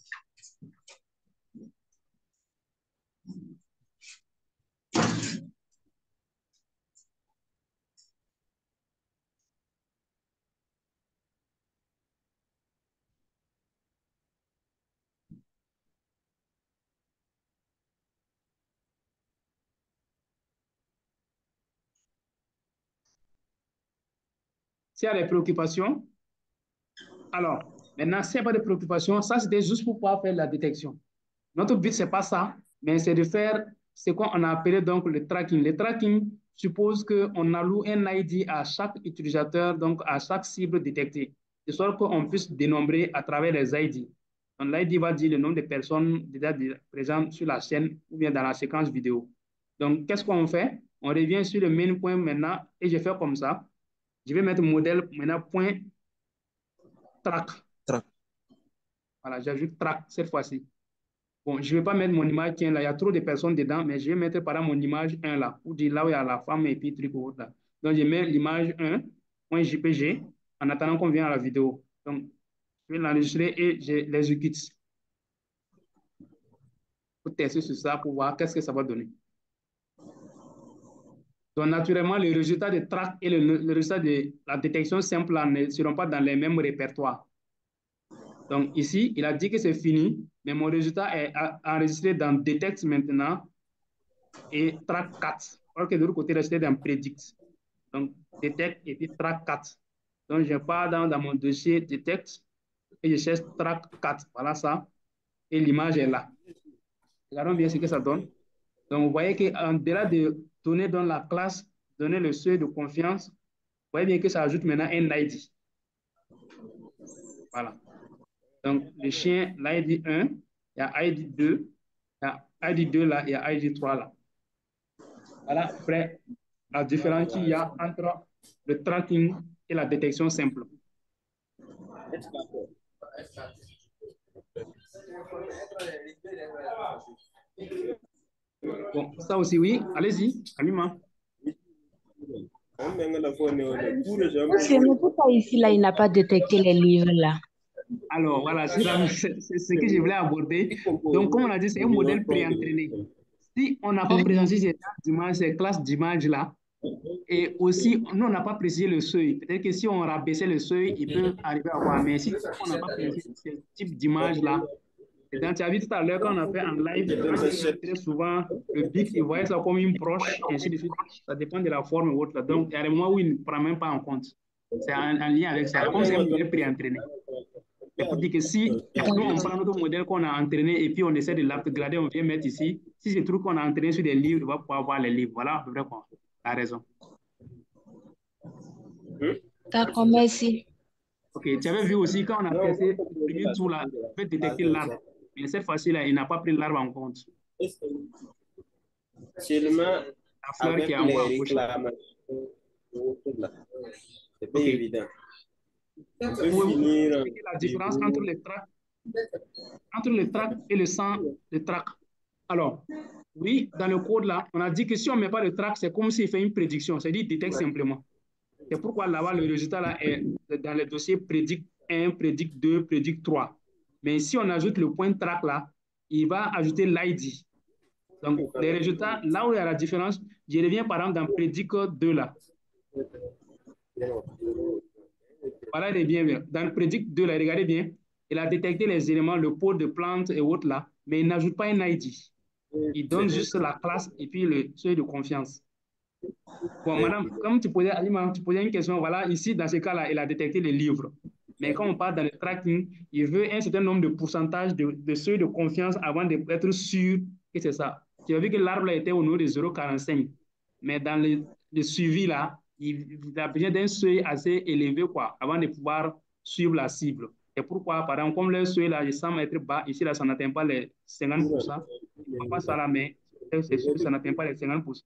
S'il y a des préoccupations, alors, maintenant, s'il n'y a pas de préoccupations, ça, c'était juste pour pouvoir faire la détection. Notre but, ce n'est pas ça, mais c'est de faire ce qu'on a appelé donc le tracking. Le tracking suppose qu'on alloue un ID à chaque utilisateur, donc à chaque cible détectée, de sorte qu'on puisse dénombrer à travers les ID. Donc, l'ID va dire le nombre de personnes déjà présentes sur la chaîne ou bien dans la séquence vidéo. Donc, qu'est-ce qu'on fait? On revient sur le main point maintenant et je fais comme ça. Je vais mettre modèle maintenant point track. Track. Voilà, j'ajoute track cette fois-ci. Bon, je ne vais pas mettre mon image, tiens, là, il y a trop de personnes dedans, mais je vais mettre par exemple mon image 1 là, pour dire là où il y a la femme et puis truc ou autre là. Donc, je mets l'image 1.jpg en attendant qu'on vienne à la vidéo. Donc, je vais l'enregistrer et je l'exécute. Pour tester sur ça, pour voir qu'est-ce que ça va donner. Donc, naturellement, le résultat de track et le résultat de la détection simple là, ne seront pas dans les mêmes répertoires. Donc, ici, il a dit que c'est fini, mais mon résultat est enregistré dans Detect maintenant et Track 4. Alors que de l'autre côté, c'était dans Predict. Donc, Detect et puis Track 4. Donc, je pars dans mon dossier Detect et je cherche Track 4. Voilà ça. Et l'image est là. Regardons bien ce que ça donne. Donc, vous voyez qu'en delà de donner dans la classe, donner le seuil de confiance, vous voyez bien que ça ajoute maintenant un ID. Voilà. Donc, le chien, l'ID 1, il y a ID 2, il y a ID 2 là, il y a ID 3 là. Voilà, après, la différence qu'il y a entre le tracking et la détection simple. Bon, ça aussi, oui. Allez-y, Alima. Monsieur, mais pourquoi ici, là, il n'a pas détecté les livres, là? Alors, voilà, c'est ce que je voulais aborder. Donc, comme on a dit, c'est un modèle pré-entraîné. Si on n'a pas précisé ces classes d'images là, et aussi, nous, on n'a pas précisé le seuil. Peut-être que si on rabaissait le seuil, il peut arriver à voir. Mais si on n'a pas précisé ce type d'image là, tu as vu tout à l'heure quand on a fait en live, très souvent, le BIC, il voyait ça comme une proche, ainsi de suite. Ça dépend de la forme ou autre. Donc, il y a des moments où il ne prend même pas en compte. C'est en lien avec ça. Comme c'est un modèle pré-entraîné. C'est pour dire que si nous, on prend notre modèle qu'on a entraîné et puis on essaie de l'upgrader, on vient mettre ici. Si c'est truc qu'on a entraîné sur des livres, on va pouvoir voir les livres. Voilà à peu près quoi. Tu as raison. D'accord, merci. Ok, tu avais vu aussi quand on a fait le premier tour là, on peut détecter l'arbre. Mais cette fois-ci là, il n'a pas pris l'arbre en compte. Seulement la fleur qui est en gauche. C'est pas évident. Vous pouvez la différence entre le track et le track. Alors, oui, dans le code là, on a dit que si on ne met pas le track, c'est comme s'il fait une prédiction, c'est-à-dire détecte simplement. C'est pourquoi là-bas, le résultat là est dans le dossier Predict 1, Predict 2, Predict 3. Mais si on ajoute le point track là, il va ajouter l'ID. Donc, les résultats, là où il y a la différence, je reviens par exemple dans Predict 2 là. Voilà, il est bien. Dans Predict 2 là, regardez bien, il a détecté les éléments, le pôle de plantes et autres là, mais il n'ajoute pas un ID. Il donne juste la classe et puis le seuil de confiance. Bon, madame, comme tu posais une question, voilà, ici, dans ce cas-là, il a détecté les livres. Mais quand on parle dans le tracking, il veut un certain nombre de pourcentages de seuil de confiance avant d'être sûr que c'est ça. Tu as vu que l'arbre était au niveau de 0,45. Mais dans le suivi, là, il a besoin d'un seuil assez élevé, quoi, avant de pouvoir suivre la cible. Et pourquoi, par exemple, comme le seuil, là, il semble être bas, ici, là, ça n'atteint pas les 50%. On ne va pas ça là, mais c'est sûr que ça n'atteint pas les 50%.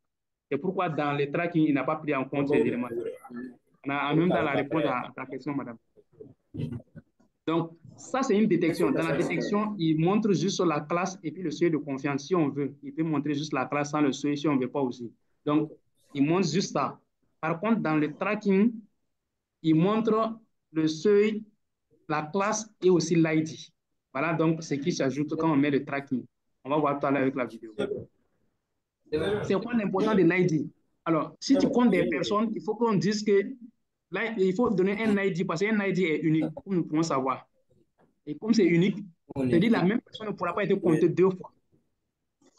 C'est pourquoi dans le tracking, il n'a pas pris en compte ces éléments. On a en même temps la réponse à ta question, madame. Donc, ça, c'est une détection. Dans la détection, il montre juste la classe et puis le seuil de confiance, si on veut. Il peut montrer juste la classe sans le seuil, si on ne veut pas aussi. Donc, il montre juste ça. Par contre, dans le tracking, il montre le seuil, la classe et aussi l'ID. Voilà donc ce qui s'ajoute quand on met le tracking. On va voir tout à l'heure avec la vidéo. C'est quoi l'importance de l'ID? Alors, si tu comptes des personnes, il faut qu'on dise que là, il faut donner un ID parce qu'un ID est unique, comme nous pouvons savoir. Et comme c'est unique, c'est-à-dire la même personne ne pourra pas être comptée deux fois.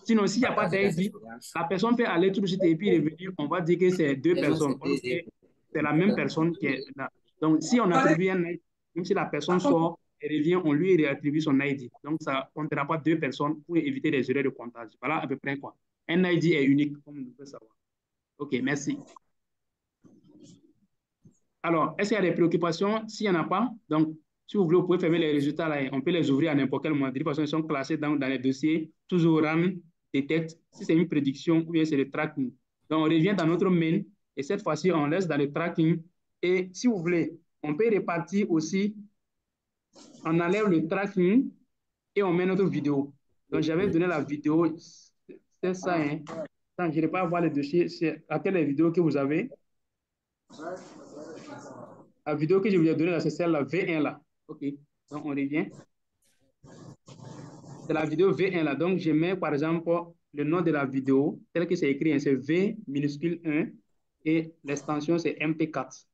Sinon, s'il n'y a pas d'ID, la personne peut aller tout de suite et puis revenir, on va dire que c'est deux personnes. C'est la même personne qui est là. Donc, si on attribue un ID, même si la personne sort et revient, on lui réattribue son ID. Donc, ça ne comptera pas deux personnes pour éviter des erreurs de comptage. Voilà à peu près quoi. Un ID est unique, comme vous pouvez savoir. OK, merci. Alors, est-ce qu'il y a des préoccupations? S'il n'y en a pas, donc, si vous voulez, vous pouvez fermer les résultats là. On peut les ouvrir à n'importe quel moment. De toute façon, ils sont classés dans les dossiers, toujours RAM, détecte, si c'est une prédiction ou bien c'est le tracking. Donc, on revient dans notre main et cette fois-ci, on laisse dans le tracking. Et si vous voulez, on peut répartir aussi, on enlève le tracking et on met notre vidéo. Donc, j'avais donné la vidéo, c'est ça, hein. Attends, je n'ai pas à voir le dossier. C'est laquelle est la vidéo que vous avez? La vidéo que je vous ai donnée, c'est celle-là, V1 là. OK. Donc, on revient. C'est la vidéo V1 là. Donc, je mets par exemple le nom de la vidéo, tel que c'est écrit, hein, c'est V minuscule 1 et l'extension c'est MP4.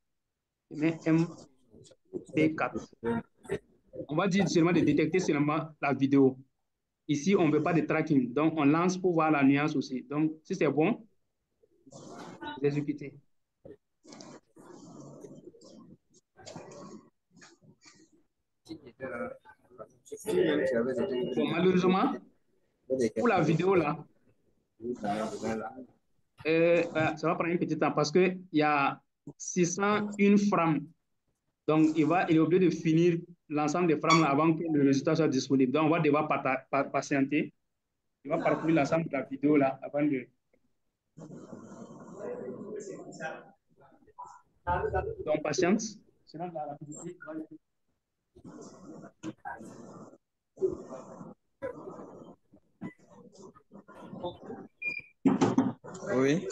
Je mets MP4. On va dire seulement de détecter seulement la vidéo. Ici, on ne veut pas de tracking. Donc, on lance pour voir la nuance aussi. Donc, si c'est bon, vous exécutez. Bon, malheureusement, pour la vidéo là, ça va prendre un petit temps parce qu'il y a 601 frames. Donc, il est obligé de finir l'ensemble des frames là avant que le résultat soit disponible. Donc, on va devoir patienter. Il va parcourir l'ensemble de la vidéo là avant de. Donc, patience. Sinon, la rapidité va être. Oui.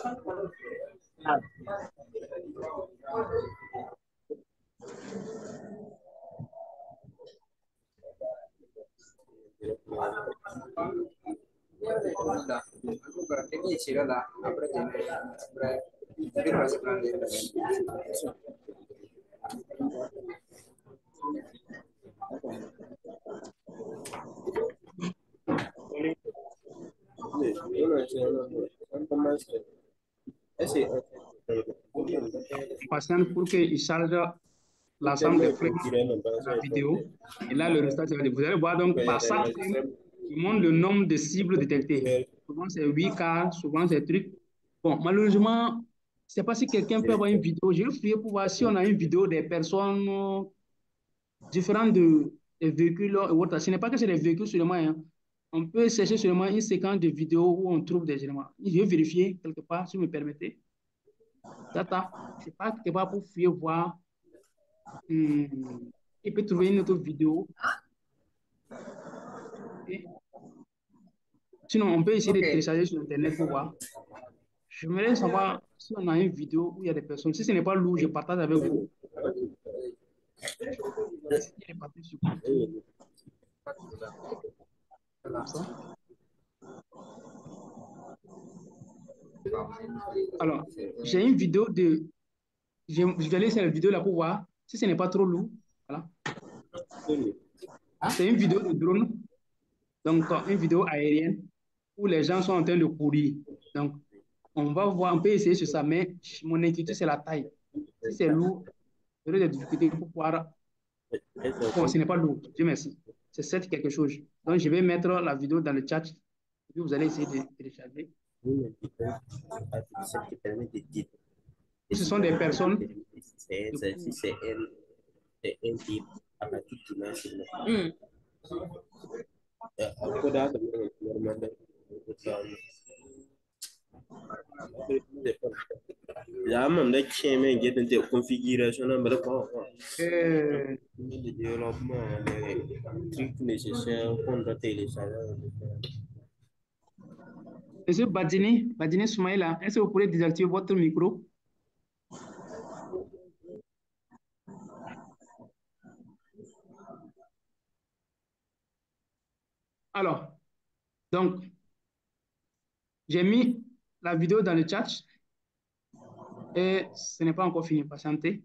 Patiente pour qu'il charge l'ensemble des frames de la vidéo. Et là, le résultat, vous allez voir donc par chaque frame, il montre le nombre de cibles détectées. Souvent, c'est 8K, souvent, c'est truc. Bon, malheureusement, je ne sais pas si quelqu'un peut avoir une vidéo. Je vais fouiller pour voir si on a une vidéo des personnes différentes des véhicules et autres. Ce n'est pas que c'est des véhicules seulement. Hein. On peut chercher seulement une séquence de vidéos où on trouve des éléments. Je vais vérifier quelque part, si vous me permettez. Tata, c'est pas quelque part pour fouiller, voir. Il peut trouver une autre vidéo. Okay. Sinon, on peut essayer de télécharger sur Internet pour voir. J'aimerais savoir si on a une vidéo où il y a des personnes. Si ce n'est pas lourd, je partage avec vous. Il est parti sur comme ça. Alors, j'ai une vidéo de. Je vais laisser la vidéo là pour voir si ce n'est pas trop lourd. Voilà. C'est une vidéo de drone, donc une vidéo aérienne où les gens sont en train de courir. Donc, on va voir, on peut essayer sur ça, mais mon inquiétude, c'est la taille. Si c'est lourd, j'aurai des difficultés pour pouvoir. Bon, ce n'est pas lourd, Dieu merci. C'est 7 quelque chose. Donc, je vais mettre la vidéo dans le chat et puis vous allez essayer de télécharger. Ce sont des personnes. Là, même qui aime get des configurations, mais le développement, les trucs nécessaires pour le télécharger. Monsieur Badini Soumaïla, est-ce que vous pourrez désactiver votre micro? Alors, donc, j'ai mis la vidéo dans le chat et ce n'est pas encore fini. Patientez.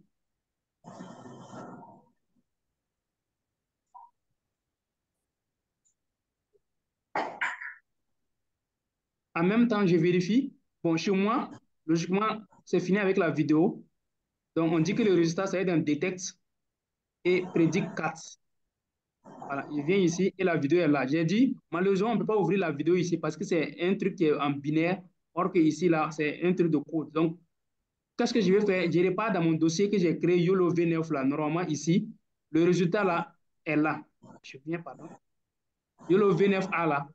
En même temps, je vérifie. Bon, chez moi, logiquement, c'est fini avec la vidéo. Donc, on dit que le résultat, ça va être un detect et predict 4. Voilà, il vient ici et la vidéo est là. J'ai dit, malheureusement, on ne peut pas ouvrir la vidéo ici parce que c'est un truc qui est en binaire, or que ici, là, c'est un truc de code. Donc, qu'est-ce que je vais faire? Je repars dans mon dossier que j'ai créé, YOLO V9, là, normalement ici. Le résultat, là, est là. Je viens, pardon. YOLO V9A, là.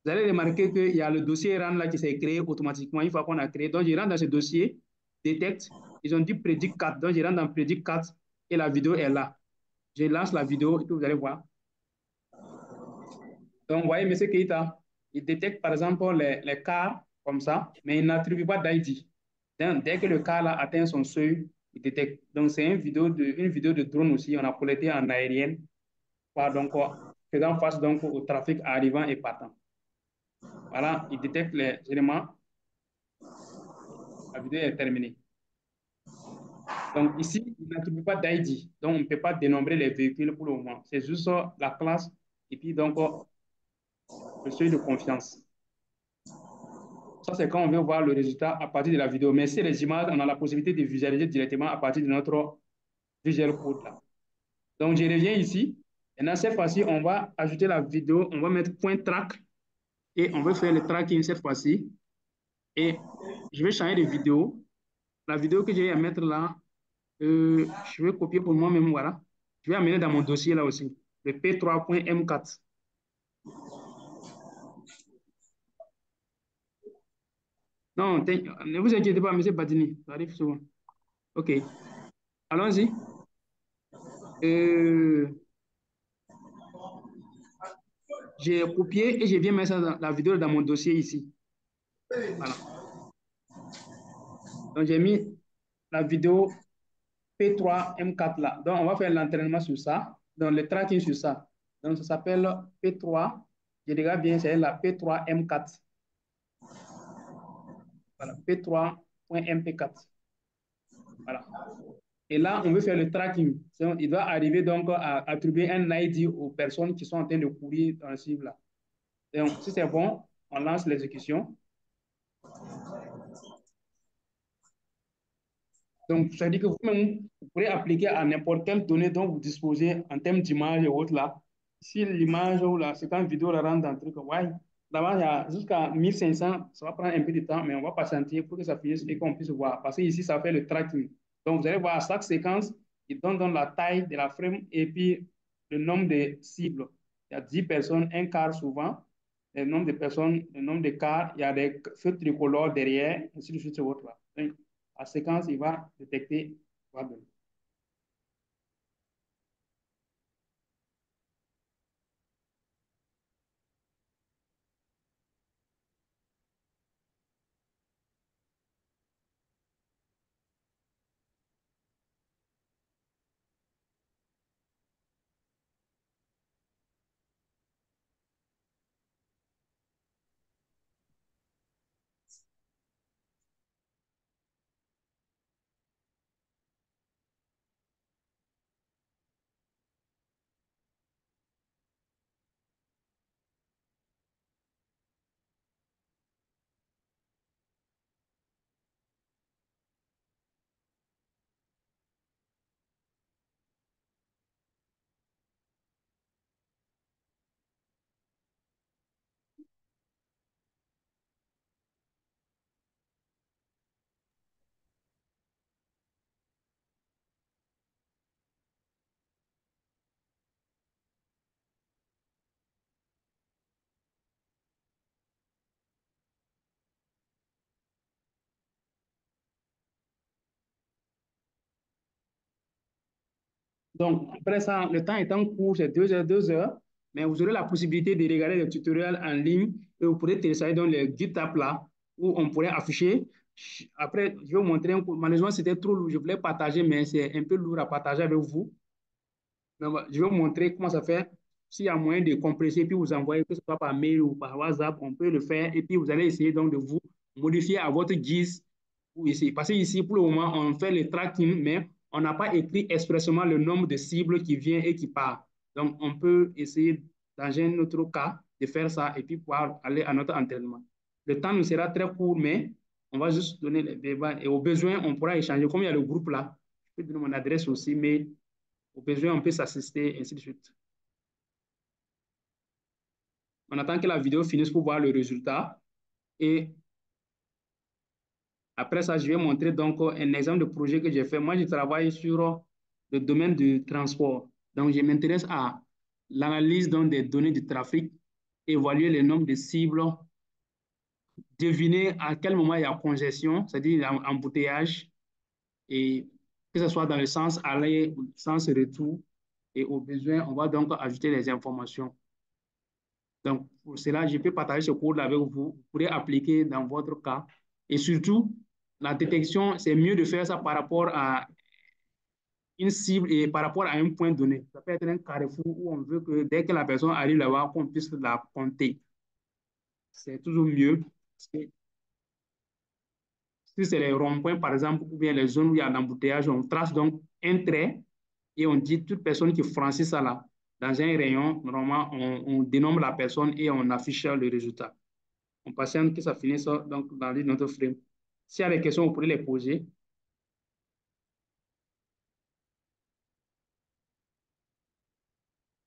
Vous allez remarquer qu'il y a le dossier RAN là qui s'est créé automatiquement une fois qu'on a créé. Donc, je rentre dans ce dossier, détecte. Ils ont dit Predict 4. Donc, je rentre dans Predict 4 et la vidéo est là. Je lance la vidéo et puis vous allez voir. Donc, vous voyez, M. Keita, il détecte par exemple les cars comme ça, mais il n'attribue pas d'ID. Dès que le car là, atteint son seuil, il détecte. Donc, c'est une vidéo de drone aussi. On a collecté en aérienne, donc, faisant face donc, au trafic arrivant et partant. Voilà, il détecte les éléments. La vidéo est terminée. Donc ici, il n'attribue pas d'ID. Donc on ne peut pas dénombrer les véhicules pour le moment. C'est juste la classe et puis donc le seuil de confiance. Ça, c'est quand on veut voir le résultat à partir de la vidéo. Mais si les images, on a la possibilité de visualiser directement à partir de notre Visual Code là. Donc je reviens ici. Et dans cette fois-ci, on va ajouter la vidéo. On va mettre point track et on va faire le tracking cette fois-ci. Et je vais changer de vidéo. La vidéo que j'ai à mettre là, je vais copier pour moi-même, voilà. Je vais amener dans mon dossier là aussi, le P3.M4. Non, ne vous inquiétez pas, M. Badini, ça arrive souvent. OK, allons-y. J'ai copié et je viens mettre ça dans la vidéo dans mon dossier ici. Voilà. Donc, j'ai mis la vidéo P3M4 là. Donc, on va faire l'entraînement sur ça. Donc, le tracking sur ça. Donc, ça s'appelle P3. Je regarde bien, c'est la P3M4. Voilà, P3.mp4. Voilà. Et là, on veut faire le tracking. Il doit arriver donc à attribuer un ID aux personnes qui sont en train de courir dans le cible là. Donc, si c'est bon, on lance l'exécution. Donc, ça dit que vous-même, vous pourrez appliquer à n'importe quelle donnée dont vous disposez en termes d'image et autres là. Si l'image ou la séquence vidéo la rentre dans le truc, ouais, d'abord, il y a jusqu'à 1500, ça va prendre un peu de temps, mais on va patienter pour que ça finisse et qu'on puisse voir. Parce que ici, ça fait le tracking. Donc, vous allez voir à chaque séquence, il donne la taille de la frame et puis le nombre de cibles. Il y a 10 personnes, un quart souvent, le nombre de personnes, le nombre de quarts, il y a des feux tricolores derrière, ainsi de suite, autres là. Donc, la séquence, il va détecter. Donc, après ça, le temps étant court, c'est 2 heures, mais vous aurez la possibilité de regarder les tutoriels en ligne et vous pourrez télécharger dans les GitHub là, où on pourrait afficher. Après, je vais vous montrer un coup. Malheureusement, c'était trop lourd. Je voulais partager, mais c'est un peu lourd à partager avec vous. Donc, je vais vous montrer comment ça fait. S'il y a moyen de compresser, puis vous envoyer, que ce soit par mail ou par WhatsApp, on peut le faire. Et puis, vous allez essayer donc de vous modifier à votre guise. Ici. Parce que ici, pour le moment, on fait le tracking, mais on n'a pas écrit expressément le nombre de cibles qui vient et qui part. Donc, on peut essayer, dans un autre cas, de faire ça et puis pouvoir aller à notre entraînement. Le temps ne sera très court, mais on va juste donner les débats. Et au besoin, on pourra échanger. Comme il y a le groupe là, peux donner mon adresse aussi, mais au besoin, on peut s'assister, ainsi de suite. On attend que la vidéo finisse pour voir le résultat. Et après ça, je vais montrer donc un exemple de projet que j'ai fait. Moi, je travaille sur le domaine du transport. Donc, je m'intéresse à l'analyse donc, des données du trafic, évaluer le nombre de cibles, deviner à quel moment il y a congestion, c'est-à-dire embouteillage, et que ce soit dans le sens aller ou le sens retour. Et au besoin, on va donc ajouter les informations. Donc, pour cela, je peux partager ce cours avec vous. Vous pourrez appliquer dans votre cas. Et surtout, la détection, c'est mieux de faire ça par rapport à une cible et par rapport à un point donné. Ça peut être un carrefour où on veut que dès que la personne arrive là-bas, qu'on puisse la compter. C'est toujours mieux. Si c'est les ronds-points, par exemple, ou bien les zones où il y a un embouteillage, on trace donc un trait et on dit toute personne qui franchit ça là, dans un rayon, normalement, on dénombre la personne et on affiche le résultat. On patiente que ça finisse donc dans notre frame. S'il y a des questions, vous pourrez les poser.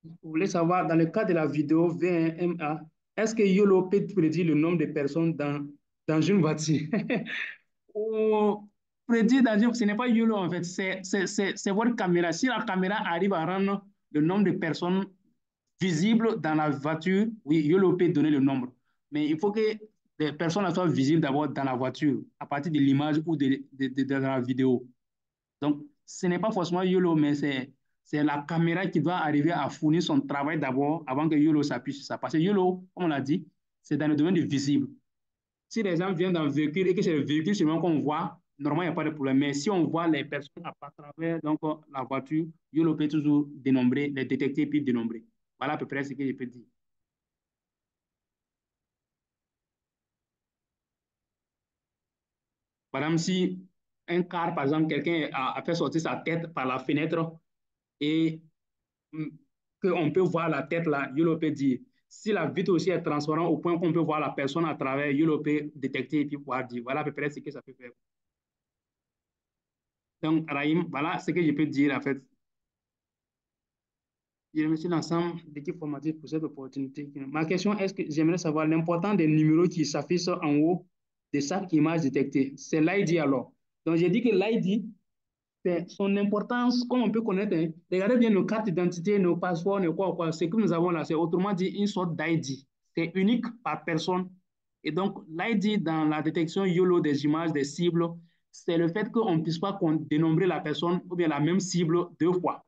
Vous voulez savoir, dans le cas de la vidéo V1MA, est-ce que YOLO peut prédire le nombre de personnes dans une voiture? Ou prédire dans une... Ce n'est pas YOLO en fait, c'est votre caméra. Si la caméra arrive à rendre le nombre de personnes visibles dans la voiture, oui, YOLO peut donner le nombre. Mais il faut que les personnes soient visibles d'abord dans la voiture, à partir de l'image ou de la vidéo. Donc, ce n'est pas forcément YOLO, mais c'est la caméra qui doit arriver à fournir son travail d'abord avant que YOLO s'appuie sur ça. Parce que YOLO, comme on l'a dit, c'est dans le domaine du visible. Si les gens viennent dans le véhicule et que c'est le véhicule seulement qu'on voit, normalement, il n'y a pas de problème. Mais si on voit les personnes à travers donc, la voiture, YOLO peut toujours dénombrer, les détecter puis dénombrer. Voilà à peu près ce que je peux dire. Par exemple, si un car, par exemple, quelqu'un a fait sortir sa tête par la fenêtre et qu'on peut voir la tête là, YOLO peut dire. Si la vitre aussi est transparente au point qu'on peut voir la personne à travers, YOLO peut détecter et puis pouvoir dire. Voilà à peu près ce que ça peut faire. Donc, Rahim, voilà ce que je peux dire en fait. Je remercie l'ensemble de l'équipe formative pour cette opportunité. Ma question est-ce que j'aimerais savoir l'importance des numéros qui s'affichent en haut de chaque image détectée. C'est l'ID alors. Donc, j'ai dit que l'ID, c'est son importance, comme on peut connaître. Hein. Regardez bien nos cartes d'identité, nos passeports, nos quoi. Ce que nous avons là, c'est autrement dit une sorte d'ID. C'est unique par personne. Et donc, l'ID dans la détection YOLO des images, des cibles, c'est le fait qu'on ne puisse pas dénombrer la personne ou bien la même cible deux fois.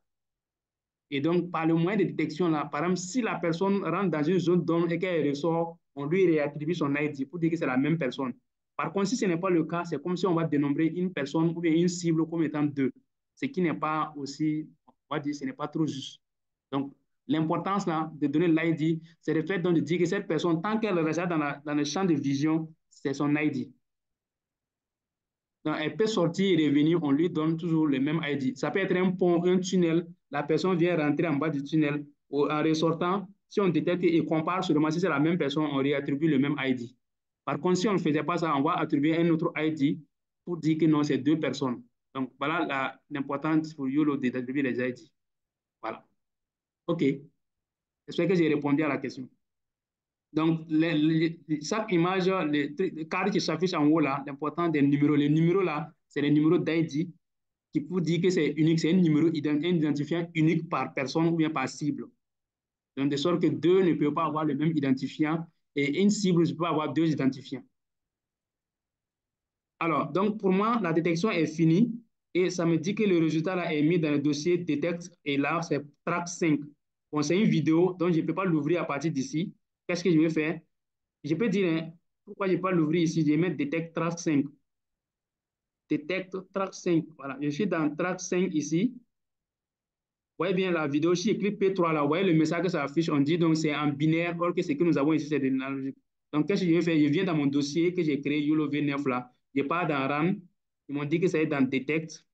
Et donc, par le moyen de détection, là, par exemple, si la personne rentre dans une zone d'ombre et qu'elle ressort, on lui réattribue son ID pour dire que c'est la même personne. Par contre, si ce n'est pas le cas, c'est comme si on va dénombrer une personne ou bien une cible comme étant deux, ce qui n'est pas aussi, on va dire, ce n'est pas trop juste. Donc, l'importance là de donner l'ID, c'est le fait donc de dire que cette personne, tant qu'elle reste dans le champ de vision, c'est son ID. Donc, elle peut sortir et revenir, on lui donne toujours le même ID. Ça peut être un pont, un tunnel, la personne vient rentrer en bas du tunnel, en ressortant, si on détecte et compare seulement si c'est la même personne, on réattribue le même ID. Par contre, si on ne faisait pas ça, on va attribuer un autre ID pour dire que non, c'est deux personnes. Donc, voilà l'importance pour YOLO d'attribuer les ID. Voilà. OK. J'espère que j'ai répondu à la question. Donc, chaque image, les cartes qui s'affichent en haut là, l'important des numéros. Les numéros là, c'est les numéros d'ID qui pour dire que c'est unique, c'est un numéro un identifiant unique par personne ou bien par cible. Donc, de sorte que deux ne peuvent pas avoir le même identifiant et une cible ne peut pas avoir deux identifiants. Alors, donc pour moi, la détection est finie et ça me dit que le résultat là est mis dans le dossier détecte et là, c'est track 5. Bon, c'est une vidéo, donc je ne peux pas l'ouvrir à partir d'ici. Qu'est-ce que je vais faire? Je peux dire, hein, pourquoi je ne peux pas l'ouvrir ici? Je vais mettre détecte track 5. Détecte track 5. Voilà, je suis dans track 5 ici. Vous voyez bien la vidéo, si je clique P3 là, vous voyez le message que ça affiche, on dit donc c'est en binaire, or que ce que nous avons ici, c'est de l'analogique. Donc, qu'est-ce que je vais faire? Je viens dans mon dossier que j'ai créé, YOLO V9 là. Je pars dans RAM. Ils m'ont dit que ça est dans Detect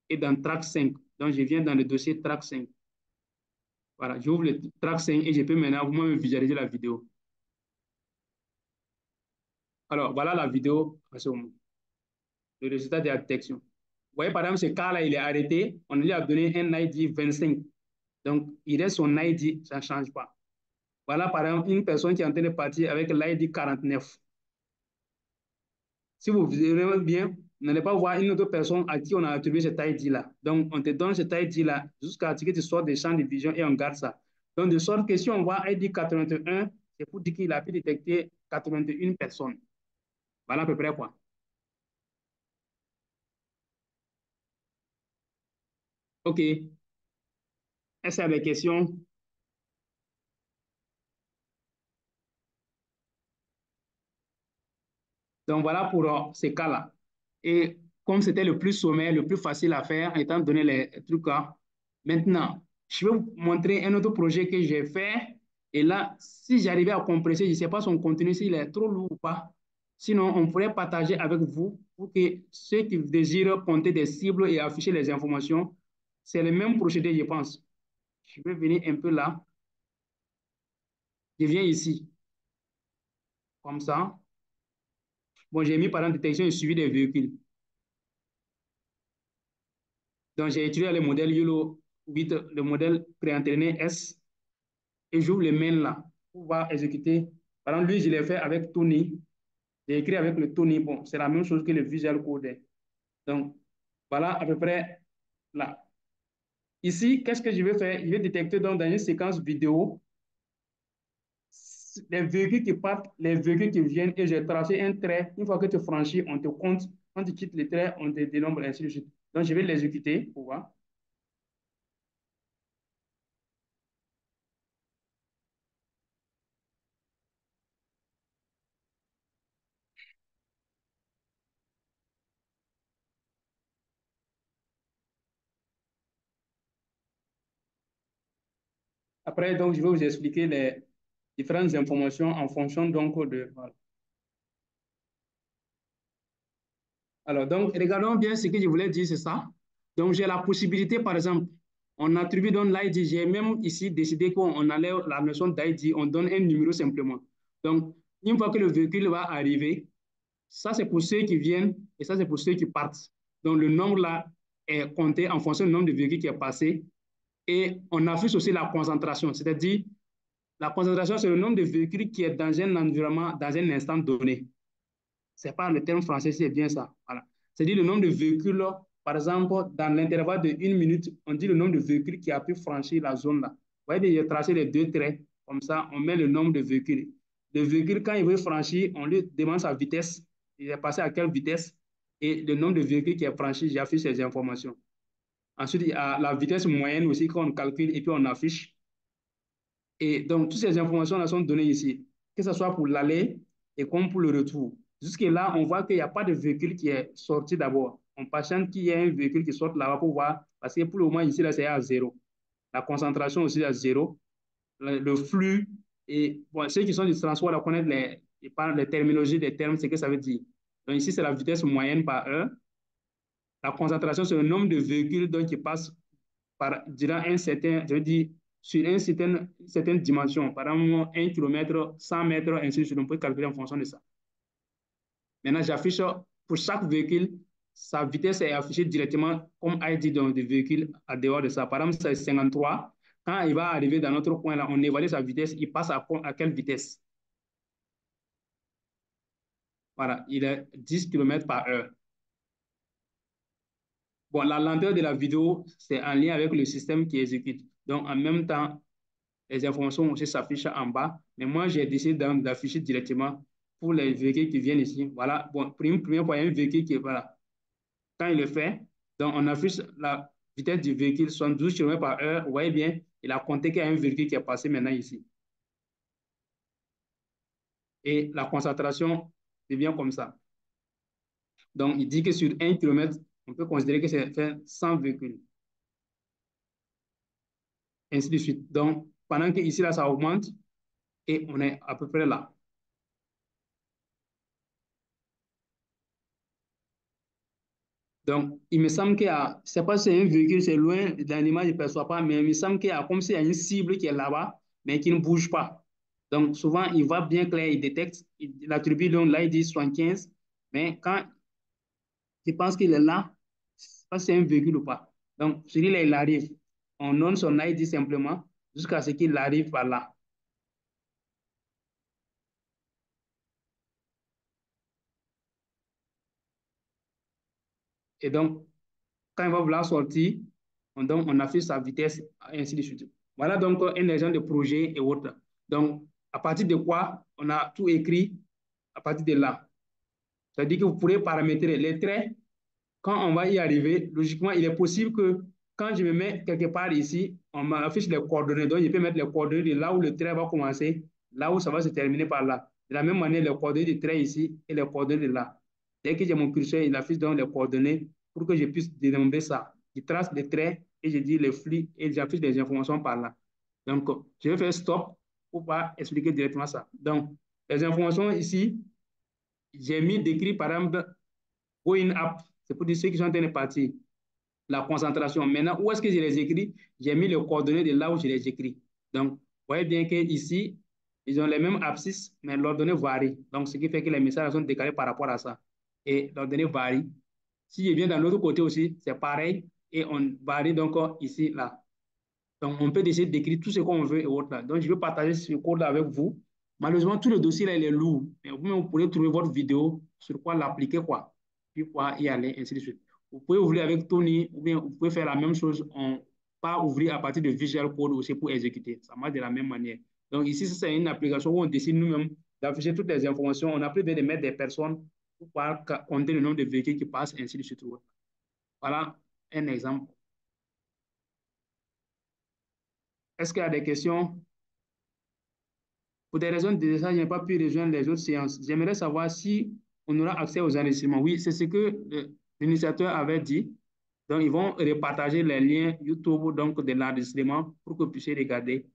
et dans Track 5. Donc, je viens dans le dossier Track 5. Voilà, j'ouvre le Track 5 et je peux maintenant vous-même visualiser la vidéo. Alors, voilà la vidéo en ce moment. Le résultat de la détection. Vous voyez, par exemple, ce cas-là, il est arrêté. On lui a donné un ID 25. Donc, il reste son ID, ça ne change pas. Voilà, par exemple, une personne qui est en train de partir avec l'ID 49. Si vous verrez bien, vous n'allez pas voir une autre personne à qui on a attribué cet ID-là. Donc, on te donne cet ID-là jusqu'à ce que tu sortes des champs de vision et on garde ça. Donc, de sorte que si on voit ID 81, c'est pour dire qu'il a pu détecter 81 personnes. Voilà à peu près quoi. OK. Est-ce qu'il y a des questions? Donc, voilà pour ces cas-là. Et comme c'était le plus sommaire, le plus facile à faire, étant donné les trucs là, maintenant, je vais vous montrer un autre projet que j'ai fait. Et là, si j'arrivais à compresser, je ne sais pas son contenu, s'il est trop lourd ou pas. Sinon, on pourrait partager avec vous pour que ceux qui désirent compter des cibles et afficher les informations, c'est le même procédé, je pense. Je vais venir un peu là. Je viens ici, comme ça. Bon, j'ai mis par exemple détection et suivi des véhicules. Donc, j'ai utilisé le modèle YOLO 8, le modèle préentraîné S, et j'ouvre le main là pour pouvoir exécuter. Par exemple, lui, je l'ai fait avec Tony. J'ai écrit avec le Tony. Bon, c'est la même chose que le Visual Code. Donc, voilà à peu près là. Ici, qu'est-ce que je vais faire? Je vais détecter donc dans une séquence vidéo les véhicules qui partent, les véhicules qui viennent, et j'ai tracé un trait. Une fois que tu franchis, on te compte. Quand tu quittes le trait, on te dénombre, ainsi de suite. Donc, je vais l'exécuter pour voir. Après, donc, je vais vous expliquer les différentes informations en fonction donc de... Voilà. Alors, donc, regardons bien ce que je voulais dire, c'est ça. Donc, j'ai la possibilité, par exemple, on attribue donc l'ID. J'ai même ici décidé qu'on enlève la notion d'ID, on donne un numéro simplement. Donc, une fois que le véhicule va arriver, ça c'est pour ceux qui viennent et ça c'est pour ceux qui partent. Donc, le nombre là est compté en fonction du nombre de véhicules qui est passé. Et on affiche aussi la concentration, c'est-à-dire la concentration, c'est le nombre de véhicules qui est dans un environnement, dans un instant donné. Ce n'est pas le terme français, c'est bien ça. Voilà. C'est-à-dire le nombre de véhicules, par exemple, dans l'intervalle de 1 minute, on dit le nombre de véhicules qui a pu franchir la zone là. Vous voyez, j'ai tracé les deux traits, comme ça, on met le nombre de véhicules. Le véhicule, quand il veut franchir, on lui demande sa vitesse, il est passé à quelle vitesse, et le nombre de véhicules qui est franchi, j'affiche ces informations. Ensuite, il y a la vitesse moyenne aussi qu'on calcule et puis on affiche. Et donc, toutes ces informations-là sont données ici, que ce soit pour l'aller et comme pour le retour. Jusque-là, on voit qu'il n'y a pas de véhicule qui est sorti d'abord. On patiente qu'il y ait un véhicule qui sorte là-bas pour voir, parce que pour le moment, ici, là, c'est à zéro. La concentration aussi est à zéro. Le flux, et bon, ceux qui sont du transport, là, connaissent les terminologies des termes, c'est ce que ça veut dire. Donc, ici, c'est la vitesse moyenne par heure. La concentration, c'est le nombre de véhicules donc, qui passent durant un certain, je veux dire, sur une certaine dimension, par exemple 1 km, 100 mètres, ainsi de suite, on peut calculer en fonction de ça. Maintenant, j'affiche pour chaque véhicule, sa vitesse est affichée directement comme ID du véhicule à dehors de ça. Par exemple, c'est 53. Quand il va arriver dans notre coin là, on évalue sa vitesse, il passe à quelle vitesse? Voilà, il est 10 km par heure. Bon, la lenteur de la vidéo, c'est en lien avec le système qui exécute. Donc, en même temps, les informations aussi s'affichent en bas. Mais moi, j'ai décidé d'afficher directement pour les véhicules qui viennent ici. Voilà. Bon, pour une première fois, il y a un véhicule qui est voilà. Quand il le fait, donc on affiche la vitesse du véhicule, 72 km par heure. Vous voyez bien, il a compté qu'il y a un véhicule qui est passé maintenant ici. Et la concentration devient comme ça. Donc, il dit que sur 1 km, on peut considérer que c'est fait 100 véhicules. Ainsi de suite. Donc, pendant que ici, là, ça augmente, et on est à peu près là. Donc, il me semble qu'il y a, je ne sais pas si c'est un véhicule, c'est loin, dans l'image, je ne perçois pas, mais il me semble qu'il y a comme s'il y a une cible qui est là-bas, mais qui ne bouge pas. Donc, souvent, il voit bien clair, il détecte, il attribue donc là, il dit 75, mais quand il pense qu'il est là, pas si c'est un véhicule ou pas. Donc, celui-là, il arrive. On donne son ID simplement jusqu'à ce qu'il arrive par là. Et donc, quand il va vouloir sortir, on affiche sa vitesse, et ainsi de suite. Voilà donc un exemple de projet et autres. Donc, à partir de quoi on a tout écrit à partir de là. C'est-à-dire que vous pourrez paramétrer les traits. Quand on va y arriver, logiquement, il est possible que quand je me mets quelque part ici, on m'affiche les coordonnées. Donc, je peux mettre les coordonnées de là où le trait va commencer, là où ça va se terminer par là. De la même manière, les coordonnées du trait ici et les coordonnées de là. Dès que j'ai mon curseur, il affiche donc les coordonnées pour que je puisse dénommer ça. Je trace les traits et je dis les flux et j'affiche les informations par là. Donc, je vais faire stop pour pas expliquer directement ça. Donc, les informations ici, j'ai mis décrit par exemple going up, c'est pour dire ceux qui sont en train de partir. La concentration. Maintenant, où est-ce que je les écris? J'ai mis les coordonnées de là où je les écris. Donc, vous voyez bien qu'ici, ils ont les mêmes abscisses, mais leurs données varient. Donc, ce qui fait que les messages sont décalés par rapport à ça. Et leurs données varient. Si je viens dans l'autre côté aussi, c'est pareil. Et on varie donc ici, là. Donc, on peut décider d'écrire tout ce qu'on veut et autres là. Donc, je vais partager ce code-là avec vous. Malheureusement, tout le dossier là, il est lourd. Mais vous pourrez trouver votre vidéo sur quoi l'appliquer, quoi. Puis, quoi y aller, ainsi de suite. Vous pouvez ouvrir avec Tony, ou bien vous pouvez faire la même chose, pas ouvrir à partir de Visual Code aussi pour exécuter. Ça marche de la même manière. Donc, ici, c'est une application où on décide nous-mêmes d'afficher toutes les informations. On n'a plus besoin de mettre des personnes pour pouvoir compter le nombre de véhicules qui passent, ainsi de suite. Voilà un exemple. Est-ce qu'il y a des questions? Pour des raisons de ça, je n'ai pas pu rejoindre les autres séances. J'aimerais savoir si on aura accès aux enregistrements. Oui, c'est ce que l'initiateur avait dit. Donc, ils vont repartager les liens YouTube donc, de l'enregistrement pour que vous puissiez regarder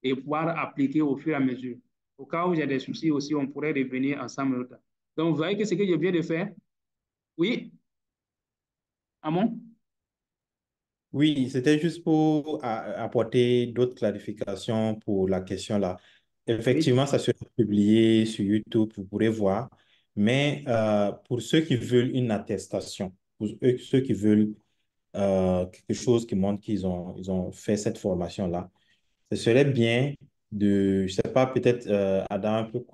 et pouvoir appliquer au fur et à mesure. Au cas où j'ai des soucis aussi, on pourrait revenir ensemble. Donc, vous voyez que ce que je viens de faire, oui, Amon? Oui, c'était juste pour apporter d'autres clarifications pour la question là. Oui, Effectivement, ça sera publié sur YouTube, vous pourrez voir. Mais pour ceux qui veulent une attestation, pour ceux qui veulent quelque chose qui montre ils ont fait cette formation-là, ce serait bien de, je sais pas, peut-être Adam peut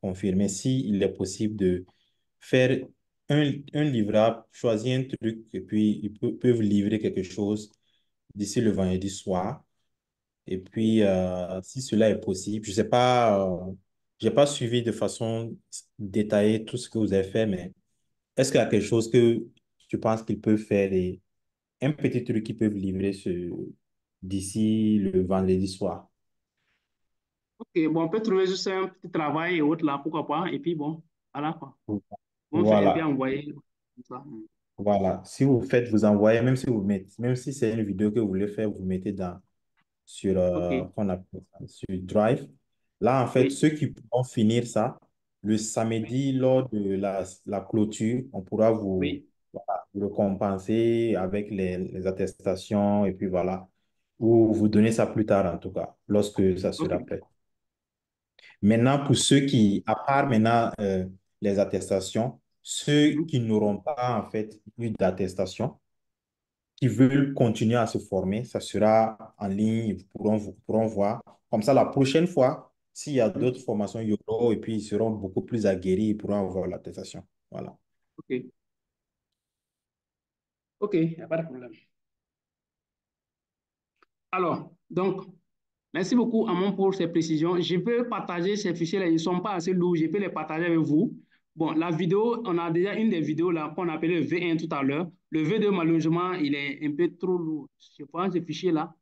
confirmer s'il est possible de faire un livrable, choisir un truc et puis peuvent livrer quelque chose d'ici le vendredi soir. Et puis, si cela est possible, je sais pas, j'ai pas suivi de façon détaillée tout ce que vous avez fait, mais est-ce qu'il y a quelque chose que tu penses qu'ils peuvent faire et un petit truc qu'ils peuvent livrer d'ici le vendredi soir? ok, bon, on peut trouver juste un petit travail et autres là, pourquoi pas, et puis bon, voilà quoi. On fait et puis Voilà. envoyer comme ça. Voilà. Si vous faites, vous envoyez, même si vous mettez, même si c'est une vidéo que vous voulez faire, vous mettez sur, Ok, qu'on appelle ça, sur Drive. Là, en fait, oui, ceux qui pourront finir ça, le oui, samedi, lors de la clôture, on pourra oui, vous récompenser avec les attestations et puis voilà. Ou vous donner ça plus tard, en tout cas, lorsque ça ok, sera prêt. Maintenant, pour ceux qui, à part maintenant les attestations, ceux mhm, qui n'auront pas en fait eu d'attestation, qui veulent continuer à se former, ça sera en ligne, vous pourront voir. Comme ça, la prochaine fois, s'il y a mhm, d'autres formations, il y aura, et puis ils seront beaucoup plus aguerris, ils pourront avoir l'attestation. Voilà. ok, ok, il n'y a pas de problème. Alors, donc, merci beaucoup, Amon, pour ces précisions. Je peux partager ces fichiers-là, ils ne sont pas assez lourds, je peux les partager avec vous. Bon, la vidéo, on a déjà une des vidéos là qu'on appelait le V1 tout à l'heure. Le V2, malheureusement, il est un peu trop lourd. Je prends ce fichier-là.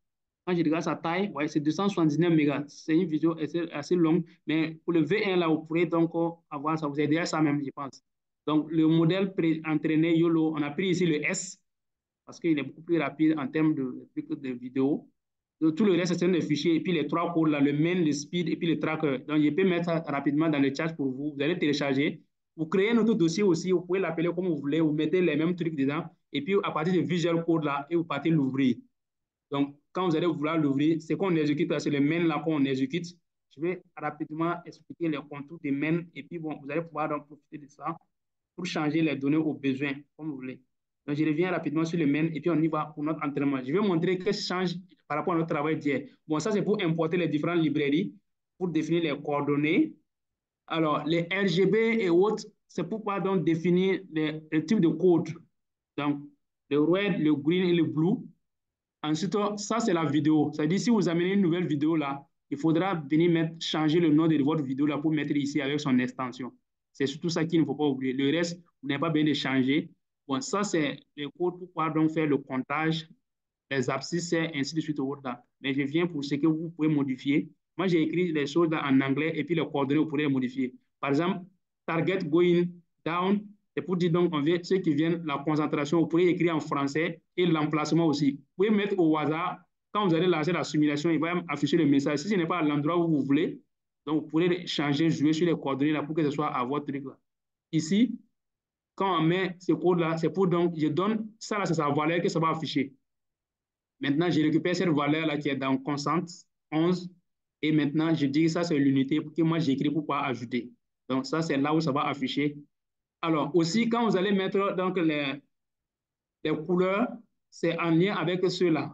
Quand je regarde sa taille, ouais, c'est 279 mégas. C'est une vidéo assez longue. Mais pour le V1, là, vous pourrez donc avoir ça. Vous avez déjà ça même, je pense. Donc, le modèle entraîné YOLO, on a pris ici le S parce qu'il est beaucoup plus rapide en termes de vidéo. Donc, tout le reste, c'est un fichier. Et puis les trois codes, là, le main, le speed et puis le tracker. Donc, je peux mettre ça rapidement dans le chat pour vous. Vous allez télécharger. Vous créez un autre dossier aussi. Vous pouvez l'appeler comme vous voulez. Vous mettez les mêmes trucs dedans. Et puis, à partir de Visual Code, là, et vous partez l'ouvrir. Donc, quand vous allez vouloir l'ouvrir, c'est qu'on exécute, c'est le main là qu'on exécute. Je vais rapidement expliquer les contours des mains. Et puis, bon, vous allez pouvoir donc profiter de ça pour changer les données aux besoins, comme vous voulez. Donc, je reviens rapidement sur le main et puis on y va pour notre entraînement. Je vais montrer qu'est-ce qui change par rapport à notre travail d'hier. Bon, ça, c'est pour importer les différentes librairies, pour définir les coordonnées. Alors, les RGB et autres, c'est pour pouvoir donc définir les types de codes. Donc, le red, le green et le blue. Ensuite, ça, c'est la vidéo. C'est-à-dire, si vous amenez une nouvelle vidéo là, il faudra venir changer le nom de votre vidéo là pour mettre ici avec son extension. C'est surtout ça qu'il ne faut pas oublier. Le reste, vous n'avez pas besoin de changer. Bon, ça, c'est le code pour pouvoir donc faire le comptage, les abscisses, ainsi de suite. Mais je viens pour ce que vous pouvez modifier. Moi, j'ai écrit les choses là en anglais et puis les coordonnées, vous pourrez les modifier. Par exemple, target going down, c'est pour dire donc ceux qui viennent, la concentration, vous pouvez écrire en français et l'emplacement aussi. Vous pouvez mettre au hasard, quand vous allez lancer la simulation, il va afficher le message. Si ce n'est pas à l'endroit où vous voulez, donc vous pourrez changer, jouer sur les coordonnées là pour que ce soit à votre truc là. Ici, quand on met ce code-là, c'est pour donc, je donne, ça là, c'est sa valeur que ça va afficher. Maintenant, je récupère cette valeur-là qui est dans constante 11 et maintenant, je dis que ça, c'est l'unité que moi, j'écris pour pouvoir ajouter. Donc, ça, c'est là où ça va afficher. Alors, aussi, quand vous allez mettre donc, les couleurs, c'est en lien avec ceux-là.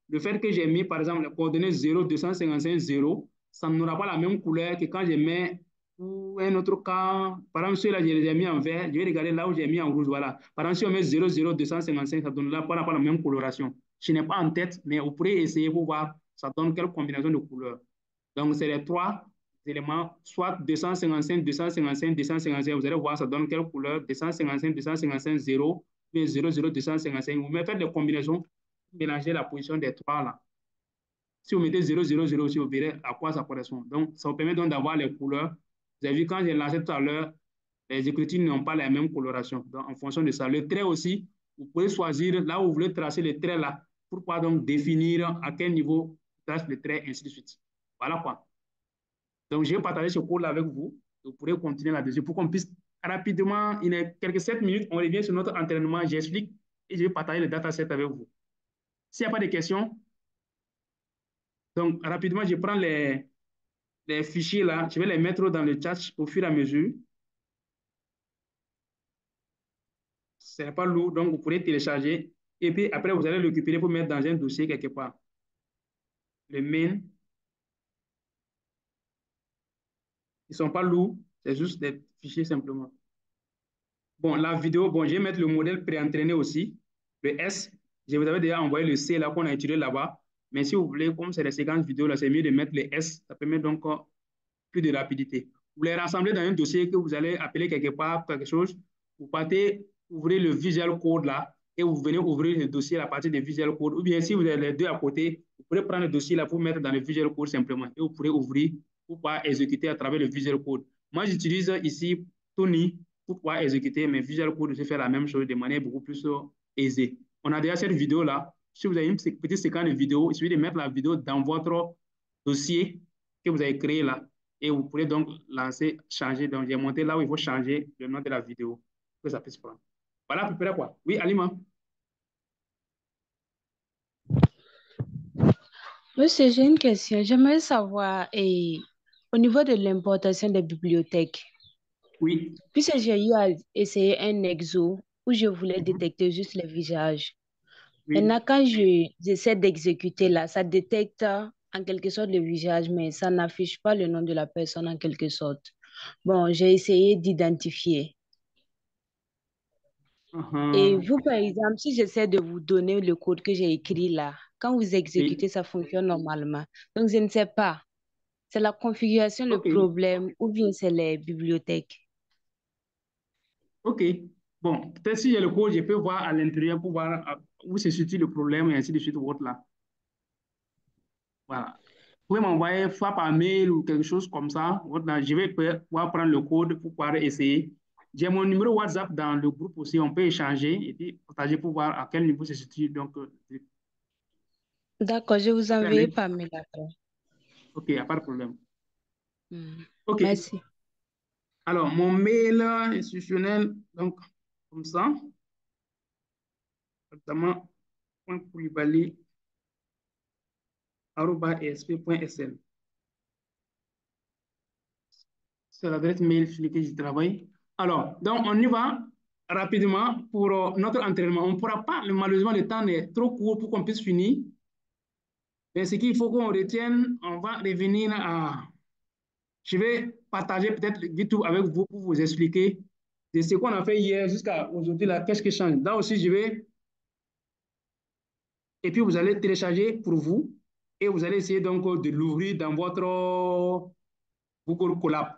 Le fait que j'ai mis, par exemple, les coordonnées 0, 255, 0, ça n'aura pas la même couleur que quand je mets ou un autre cas. Par exemple, ceux-là, je les ai mis en vert. Je vais regarder là où j'ai mis en rouge. Voilà. Par exemple, si on met 0, 0, 255, ça donne là pas la même coloration. Je n'ai pas en tête, mais vous pourrez essayer pour voir ça donne quelle combinaison de couleurs. Donc, c'est les trois éléments, soit 255, 255, 255. Vous allez voir, ça donne quelle couleur. 255, 255, 0, mais 0, 0, 255. Vous mettez des combinaisons, mélangez la position des trois là. Si vous mettez 0, 0, 0 aussi, vous verrez à quoi ça correspond. Donc, ça vous permet donc d'avoir les couleurs. Vous avez vu, quand j'ai lancé tout à l'heure, les écritures n'ont pas la même coloration. Donc, en fonction de ça, le trait aussi, vous pouvez choisir là où vous voulez tracer le trait là, pour pouvoir donc définir à quel niveau vous trace le trait, ainsi de suite. Voilà quoi. Donc, je vais partager ce cours-là avec vous. Vous pourrez continuer là-dessus pour qu'on puisse rapidement, il y a quelques 7 minutes, on revient sur notre entraînement, j'explique et je vais partager le dataset avec vous. S'il n'y a pas de questions, donc rapidement, je prends les fichiers là, je vais les mettre dans le chat au fur et à mesure. Ce n'est pas lourd, donc vous pourrez télécharger et puis après, vous allez le récupérer pour mettre dans un dossier quelque part. Le main, ils ne sont pas lourds, c'est juste des fichiers simplement. Bon, la vidéo, bon, je vais mettre le modèle pré-entraîné aussi, le S. Je vous avais déjà envoyé le C là qu'on a utilisé là-bas. Mais si vous voulez, comme c'est des séquences vidéo, là, c'est mieux de mettre le S. Ça permet donc plus de rapidité. Vous les rassemblez dans un dossier que vous allez appeler quelque part, quelque chose. Vous partez, ouvrez le Visual Code là et vous venez ouvrir le dossier à partir de Visual Code. Ou bien si vous avez les deux à côté, vous pourrez prendre le dossier là pour mettre dans le Visual Code simplement. Et vous pourrez ouvrir pour pouvoir exécuter à travers le Visual Code. Moi, j'utilise ici Tony pour pouvoir exécuter, mais Visual Code, je fais la même chose de manière beaucoup plus aisée. On a déjà cette vidéo là. Si vous avez une petite séquence de vidéo, il suffit de mettre la vidéo dans votre dossier que vous avez créé là. Et vous pourrez donc lancer, changer. Donc, j'ai monté là où il faut changer le nom de la vidéo pour que ça puisse prendre. Voilà à peu près quoi. Oui, Alima. Monsieur, j'ai une question. J'aimerais savoir, au niveau de l'importation des bibliothèques, Oui. puisque j'ai eu à essayer un exo où je voulais détecter juste les visages. Oui. Maintenant, quand j'essaie d'exécuter là, ça détecte en quelque sorte le visage, mais ça n'affiche pas le nom de la personne en quelque sorte. Bon, j'ai essayé d'identifier. Et vous, par exemple, si j'essaie de vous donner le code que j'ai écrit là, quand vous exécutez, Oui. ça fonctionne normalement. Donc, je ne sais pas. C'est la configuration le OK. problème ou bien c'est les bibliothèques. OK. Bon, peut-être si j'ai le code, je peux voir à l'intérieur pour voir où se situe le problème et ainsi de suite ou autre là. Voilà. Vous pouvez m'envoyer soit par mail ou quelque chose comme ça. Là, je vais pouvoir prendre le code pour pouvoir essayer. J'ai mon numéro WhatsApp dans le groupe aussi. On peut échanger et puis partager pour voir à quel niveau se situe. Donc, D'accord, je vous enverrai par mail après. OK, il n'y a pas de problème. OK. Merci. Alors, mon mail institutionnel, donc, comme ça, notamment, .koulibaly@esp.sn. C'est l'adresse mail sur laquelle je travaille. Alors, donc, on y va. rapidement pour notre entraînement. On ne pourra pas, malheureusement, le temps est trop court pour qu'on puisse finir. Mais ce qu'il faut qu'on retienne, on va revenir à... Je vais partager peut-être le YouTube avec vous pour vous expliquer de ce qu'on a fait hier jusqu'à aujourd'hui, là, qu'est-ce qui change. Là aussi, je vais... Et puis, vous allez télécharger pour vous et vous allez essayer donc de l'ouvrir dans votre Google Colab.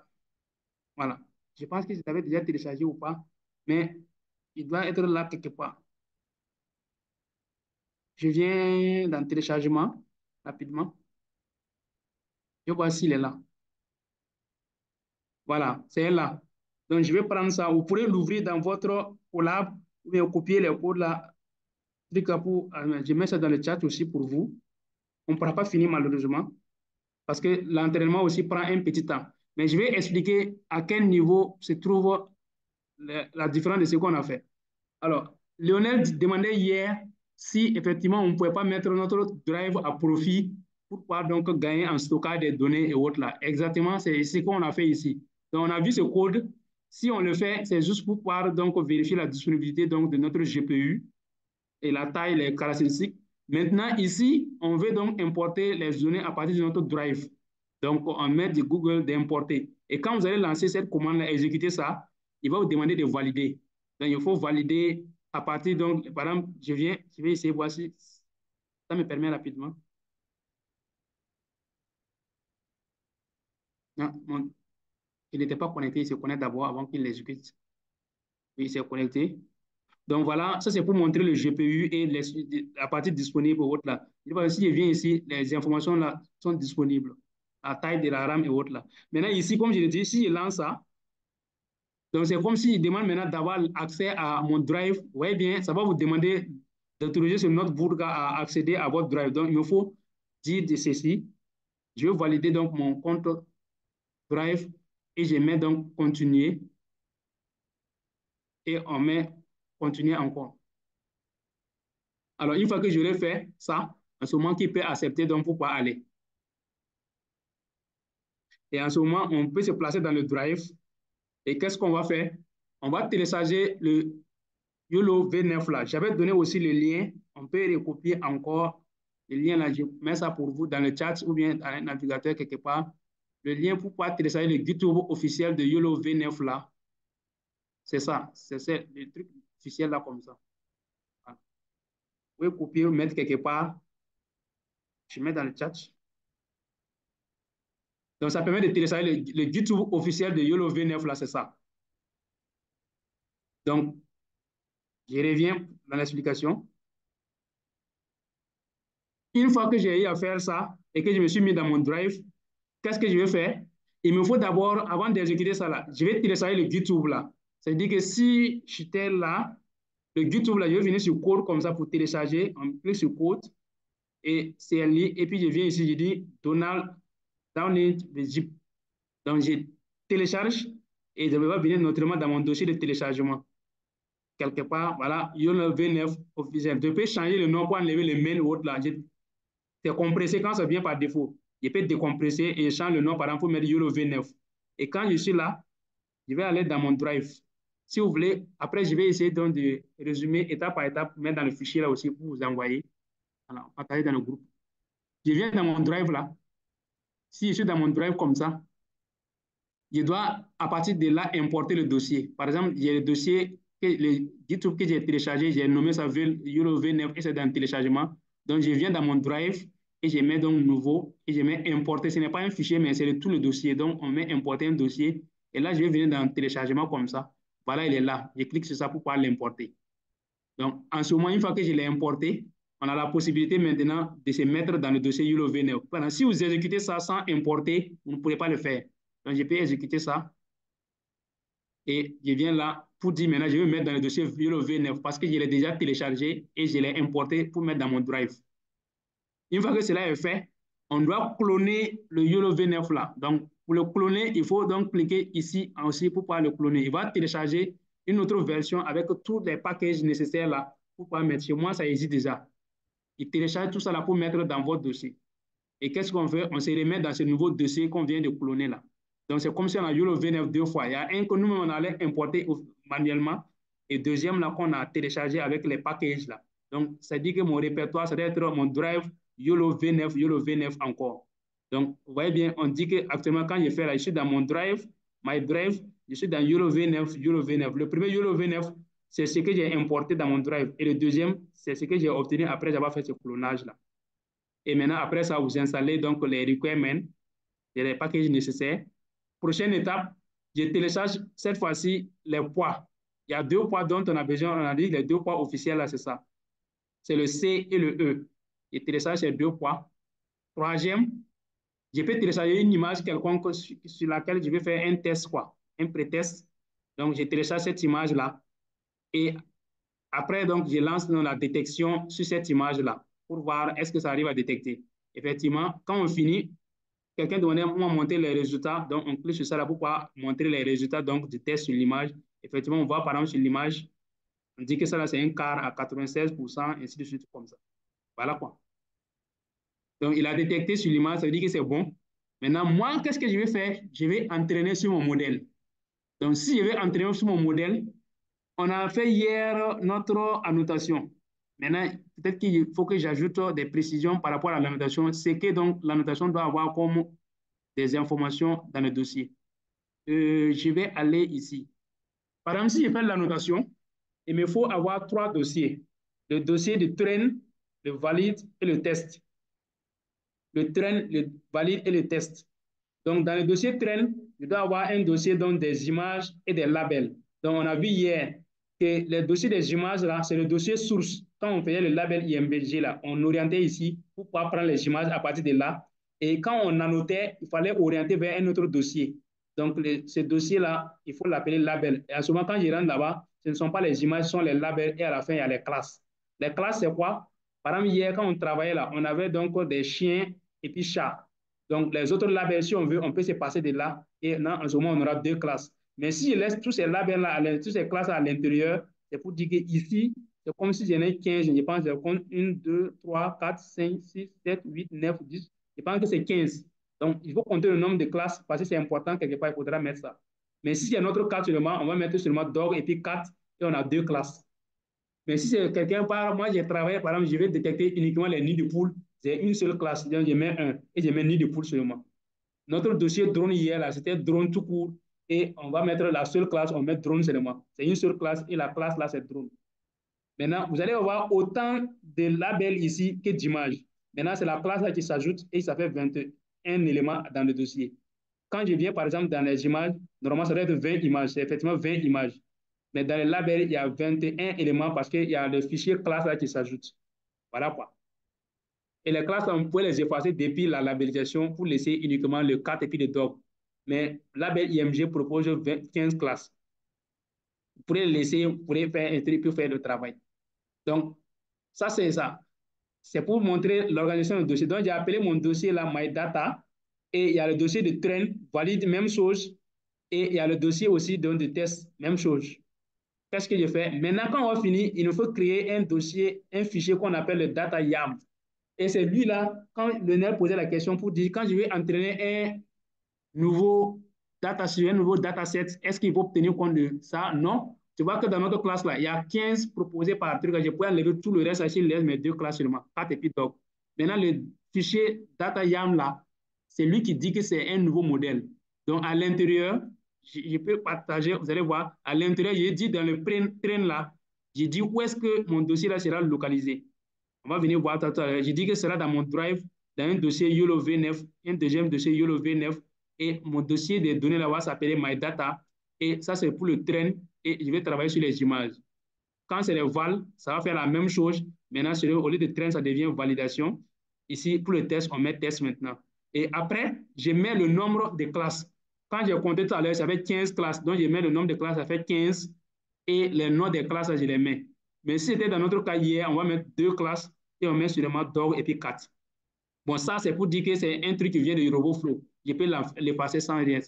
Voilà. Je pense que vous avez déjà téléchargé ou pas, mais il doit être là quelque part. Je viens dans le téléchargement rapidement. Je vois s'il est là. Voilà, c'est là. Donc, je vais prendre ça. Vous pourrez l'ouvrir dans votre collab ou bien copier les codes là. Je mets ça dans le chat aussi pour vous. On ne pourra pas finir malheureusement parce que l'entraînement aussi prend un petit temps. Mais je vais expliquer à quel niveau se trouve la différence de ce qu'on a fait. Alors, Lionel demandait hier si effectivement on ne pouvait pas mettre notre drive à profit pour pouvoir donc gagner en stockage des données et autres là. Exactement, c'est ce qu'on a fait ici. Donc, on a vu ce code. Si on le fait, c'est juste pour pouvoir donc vérifier la disponibilité donc, de notre GPU et la taille, les caractéristiques. Maintenant, ici, on veut donc importer les données à partir de notre drive. Donc, on met du Google d'importer. Et quand vous allez lancer cette commande, exécuter ça, il va vous demander de valider. Donc, il faut valider à partir, donc, par exemple, je vais essayer de voir si ça me permet rapidement. Non, il n'était pas connecté, il se connecte d'abord avant qu'il l'exécute. Oui, il s'est connecté. Donc voilà, ça c'est pour montrer le GPU et la partie disponible ou autre là. Si je viens ici, les informations là sont disponibles. La taille de la RAM et autres là. Maintenant ici, comme je l'ai dit, si je lance ça, donc c'est comme s'il demande maintenant d'avoir accès à mon drive. Vous voyez bien, ça va vous demander d'autoriser ce notebook à accéder à votre drive. Donc il me faut dire de ceci. Je vais valider donc mon compte drive et je mets donc continuer et on met continuer encore. Alors, une fois que j'aurai fait ça, en ce moment, qui peut accepter donc pour pouvoir aller. Et en ce moment, on peut se placer dans le drive. Et qu'est-ce qu'on va faire? On va télécharger le YOLO V9 là. J'avais donné aussi le lien. On peut recopier encore le lien là. Je mets ça pour vous dans le chat ou bien dans un navigateur quelque part. Le lien pour pouvoir télécharger le GitHub officiel de YOLO V9 là. C'est ça. C'est le truc officiel là comme ça. Voilà. Vous pouvez copier ou mettre quelque part. Je mets dans le chat. Donc, ça permet de télécharger le YouTube officiel de YOLO V9, là, c'est ça. Donc, je reviens dans l'explication. Une fois que j'ai eu à faire ça et que je me suis mis dans mon drive, qu'est-ce que je vais faire? Il me faut d'abord, avant d'exécuter ça, là, je vais télécharger le YouTube, là. C'est-à-dire que si j'étais là, le YouTube, là, je vais venir sur code comme ça pour télécharger, on clique sur code et c'est lié. Et puis, je viens ici, je dis Donald Download the zip. Donc, je télécharge et je vais venir notamment dans mon dossier de téléchargement. Quelque part, voilà, YOLO V9 officiel. Je peux changer le nom pour enlever le mail ou autre là. C'est compressé quand ça vient par défaut. Je peux décompresser et changer le nom, par exemple, pour mettre YOLO V9. Et quand je suis là, je vais aller dans mon drive. Si vous voulez, après, je vais essayer donc de résumer étape par étape, mettre dans le fichier là aussi pour vous envoyer. Alors, partager dans le groupe. Je viens dans mon drive là. Si je suis dans mon drive comme ça, je dois, à partir de là, importer le dossier. Par exemple, il y a le dossier, le GitHub que j'ai téléchargé, j'ai nommé ça YOLO V9 et c'est dans le téléchargement. Donc, je viens dans mon drive et je mets donc nouveau et je mets importer. Ce n'est pas un fichier, mais c'est tout le dossier. Donc, on met importer un dossier. Et là, je vais venir dans le téléchargement comme ça. Voilà, il est là. Je clique sur ça pour pouvoir l'importer. Donc, en ce moment, une fois que je l'ai importé, on a la possibilité maintenant de se mettre dans le dossier YOLO V9. Maintenant, si vous exécutez ça sans importer, vous ne pourrez pas le faire. Donc, je peux exécuter ça. Et je viens là pour dire maintenant, je vais me mettre dans le dossier YOLO V9 parce que je l'ai déjà téléchargé et je l'ai importé pour mettre dans mon drive. Une fois que cela est fait, on doit cloner le YOLO V9 là. Donc, pour le cloner, il faut donc cliquer ici aussi pour pouvoir le cloner. Il va télécharger une autre version avec tous les packages nécessaires là pour pouvoir mettre. Chez moi, ça existe déjà. Il télécharge tout ça là pour mettre dans votre dossier. Et qu'est-ce qu'on fait? On se remet dans ce nouveau dossier qu'on vient de cloner là. Donc, c'est comme si on a YOLO V9 deux fois. Il y a un que nous-mêmes, on allait importer manuellement et deuxième là qu'on a téléchargé avec les packages là. Donc, ça dit que mon répertoire, ça doit être mon drive YOLO V9 encore. Donc, vous voyez bien, on dit qu'actuellement, quand je fais là, je suis dans mon drive, My Drive, je suis dans YOLO V9. Le premier YOLO V9, c'est ce que j'ai importé dans mon drive. Et le deuxième, c'est ce que j'ai obtenu après avoir fait ce clonage-là. Et maintenant, après ça, vous installez donc les requirements, les packages nécessaires. Prochaine étape, je télécharge cette fois-ci les poids. Il y a deux poids dont on a besoin. On a dit les deux poids officiels, là, c'est ça. C'est le C et le E. Je télécharge ces deux poids. Troisième, je peux télécharger une image quelconque sur laquelle je vais faire un test, quoi, un pré-test. Donc, je télécharge cette image-là. Et après, donc, je lance la détection sur cette image-là pour voir est-ce que ça arrive à détecter. Effectivement, quand on finit, quelqu'un demandait moi montrer les résultats. Donc, on clique sur ça là pour pouvoir montrer les résultats donc, du test sur l'image. Effectivement, on voit par exemple sur l'image, on dit que ça là, c'est un quart à 96%, ainsi de suite, comme ça. Voilà quoi. Donc, il a détecté sur l'image, ça veut dire que c'est bon. Maintenant, moi, qu'est-ce que je vais faire? Je vais entraîner sur mon modèle. Donc, si je vais entraîner sur mon modèle, on a fait hier notre annotation. Maintenant, peut-être qu'il faut que j'ajoute des précisions par rapport à l'annotation. C'est que donc l'annotation doit avoir comme des informations dans le dossier. Je vais aller ici. Par exemple, si je fais l'annotation, il me faut avoir trois dossiers. Le dossier de train, le valide et le test. Le train, le valide et le test. Donc, dans le dossier train, je dois avoir un dossier donc des images et des labels. Donc, on a vu hier que le dossier des images, là, c'est le dossier source. Quand on faisait le label IMBG, là, on orientait ici pour pouvoir prendre les images à partir de là. Et quand on annotait, il fallait orienter vers un autre dossier. Donc, ce dossier-là, il faut l'appeler label. Et à ce moment, quand je rentre là-bas, ce ne sont pas les images, ce sont les labels. Et à la fin, il y a les classes. Les classes, c'est quoi? Par exemple, hier, quand on travaillait là, on avait donc des chiens et puis chats. Donc, les autres labels, si on veut, on peut se passer de là. Et en ce moment, on aura deux classes. Mais si je laisse tous ces labels-là, toutes ces classes à l'intérieur, c'est pour dire qu'ici, c'est comme si j'en ai 15. Je pense que je compte 1, 2, 3, 4, 5, 6, 7, 8, 9, 10. Je pense que c'est 15. Donc, il faut compter le nombre de classes parce que c'est important. Quelque part, il faudra mettre ça. Mais si c'est notre cas seulement, on va mettre seulement dog et puis 4 et on a deux classes. Mais si c'est quelqu'un, par moi, j'ai travaillé, par exemple, je vais détecter uniquement les nids de poules. C'est une seule classe, donc je mets un et je mets nid de poule seulement. Notre dossier drone hier, là, c'était drone tout court et on va mettre la seule classe, on met drone seulement. C'est une seule classe et la classe là, c'est drone. Maintenant, vous allez avoir autant de labels ici que d'images. Maintenant, c'est la classe là qui s'ajoute et ça fait 21 éléments dans le dossier. Quand je viens, par exemple, dans les images, normalement, ça doit être 20 images. C'est effectivement 20 images. Mais dans les labels, il y a 21 éléments parce qu'il y a le fichier classe là qui s'ajoute. Voilà quoi. Et les classes, on peut les effacer depuis la labellisation pour laisser uniquement le 4 et puis le dog. Mais label IMG propose 15 classes. Vous pourrez les laisser, vous pourrez faire un tri pour faire le travail. Donc, ça, c'est ça. C'est pour montrer l'organisation du dossier. Donc, j'ai appelé mon dossier là, My Data. Et il y a le dossier de train, valide, même chose. Et il y a le dossier aussi de test, même chose. Qu'est-ce que je fais? Maintenant, quand on va finir, il nous faut créer un dossier, un fichier qu'on appelle le data YAM. Et c'est lui-là, quand le NER posait la question pour dire, quand je vais entraîner un nouveau dataset, est-ce qu'il faut obtenir compte de ça? Non. Tu vois que dans notre classe-là, il y a 15 proposés par truc. Je pourrais enlever tout le reste, je laisse mes deux classes seulement, 4 et puis dog. Maintenant, le fichier DataYam, là, c'est lui qui dit que c'est un nouveau modèle. Donc, à l'intérieur, je peux partager, vous allez voir, à l'intérieur, j'ai dit dans le train là, j'ai dit où est-ce que mon dossier là sera localisé. On va venir voir tout à l'heure. J'ai dit que ce sera dans mon drive, dans un dossier YOLO V9, un deuxième dossier YOLO V9, et mon dossier de données là va s'appeler My Data, et ça c'est pour le train, et je vais travailler sur les images. Quand c'est le val, ça va faire la même chose. Maintenant, au lieu de train, ça devient validation. Ici, pour le test, on met test maintenant. Et après, je mets le nombre de classes. Quand j'ai compté tout à l'heure, ça fait 15 classes. Donc, je mets le nombre de classes, ça fait 15. Et les noms des classes, je les mets. Mais si c'était dans notre cas hier, on va mettre deux classes et on met seulement dog et puis 4. Bon, ça, c'est pour dire que c'est un truc qui vient de RoboFlow. Je peux l'effacer sans rien.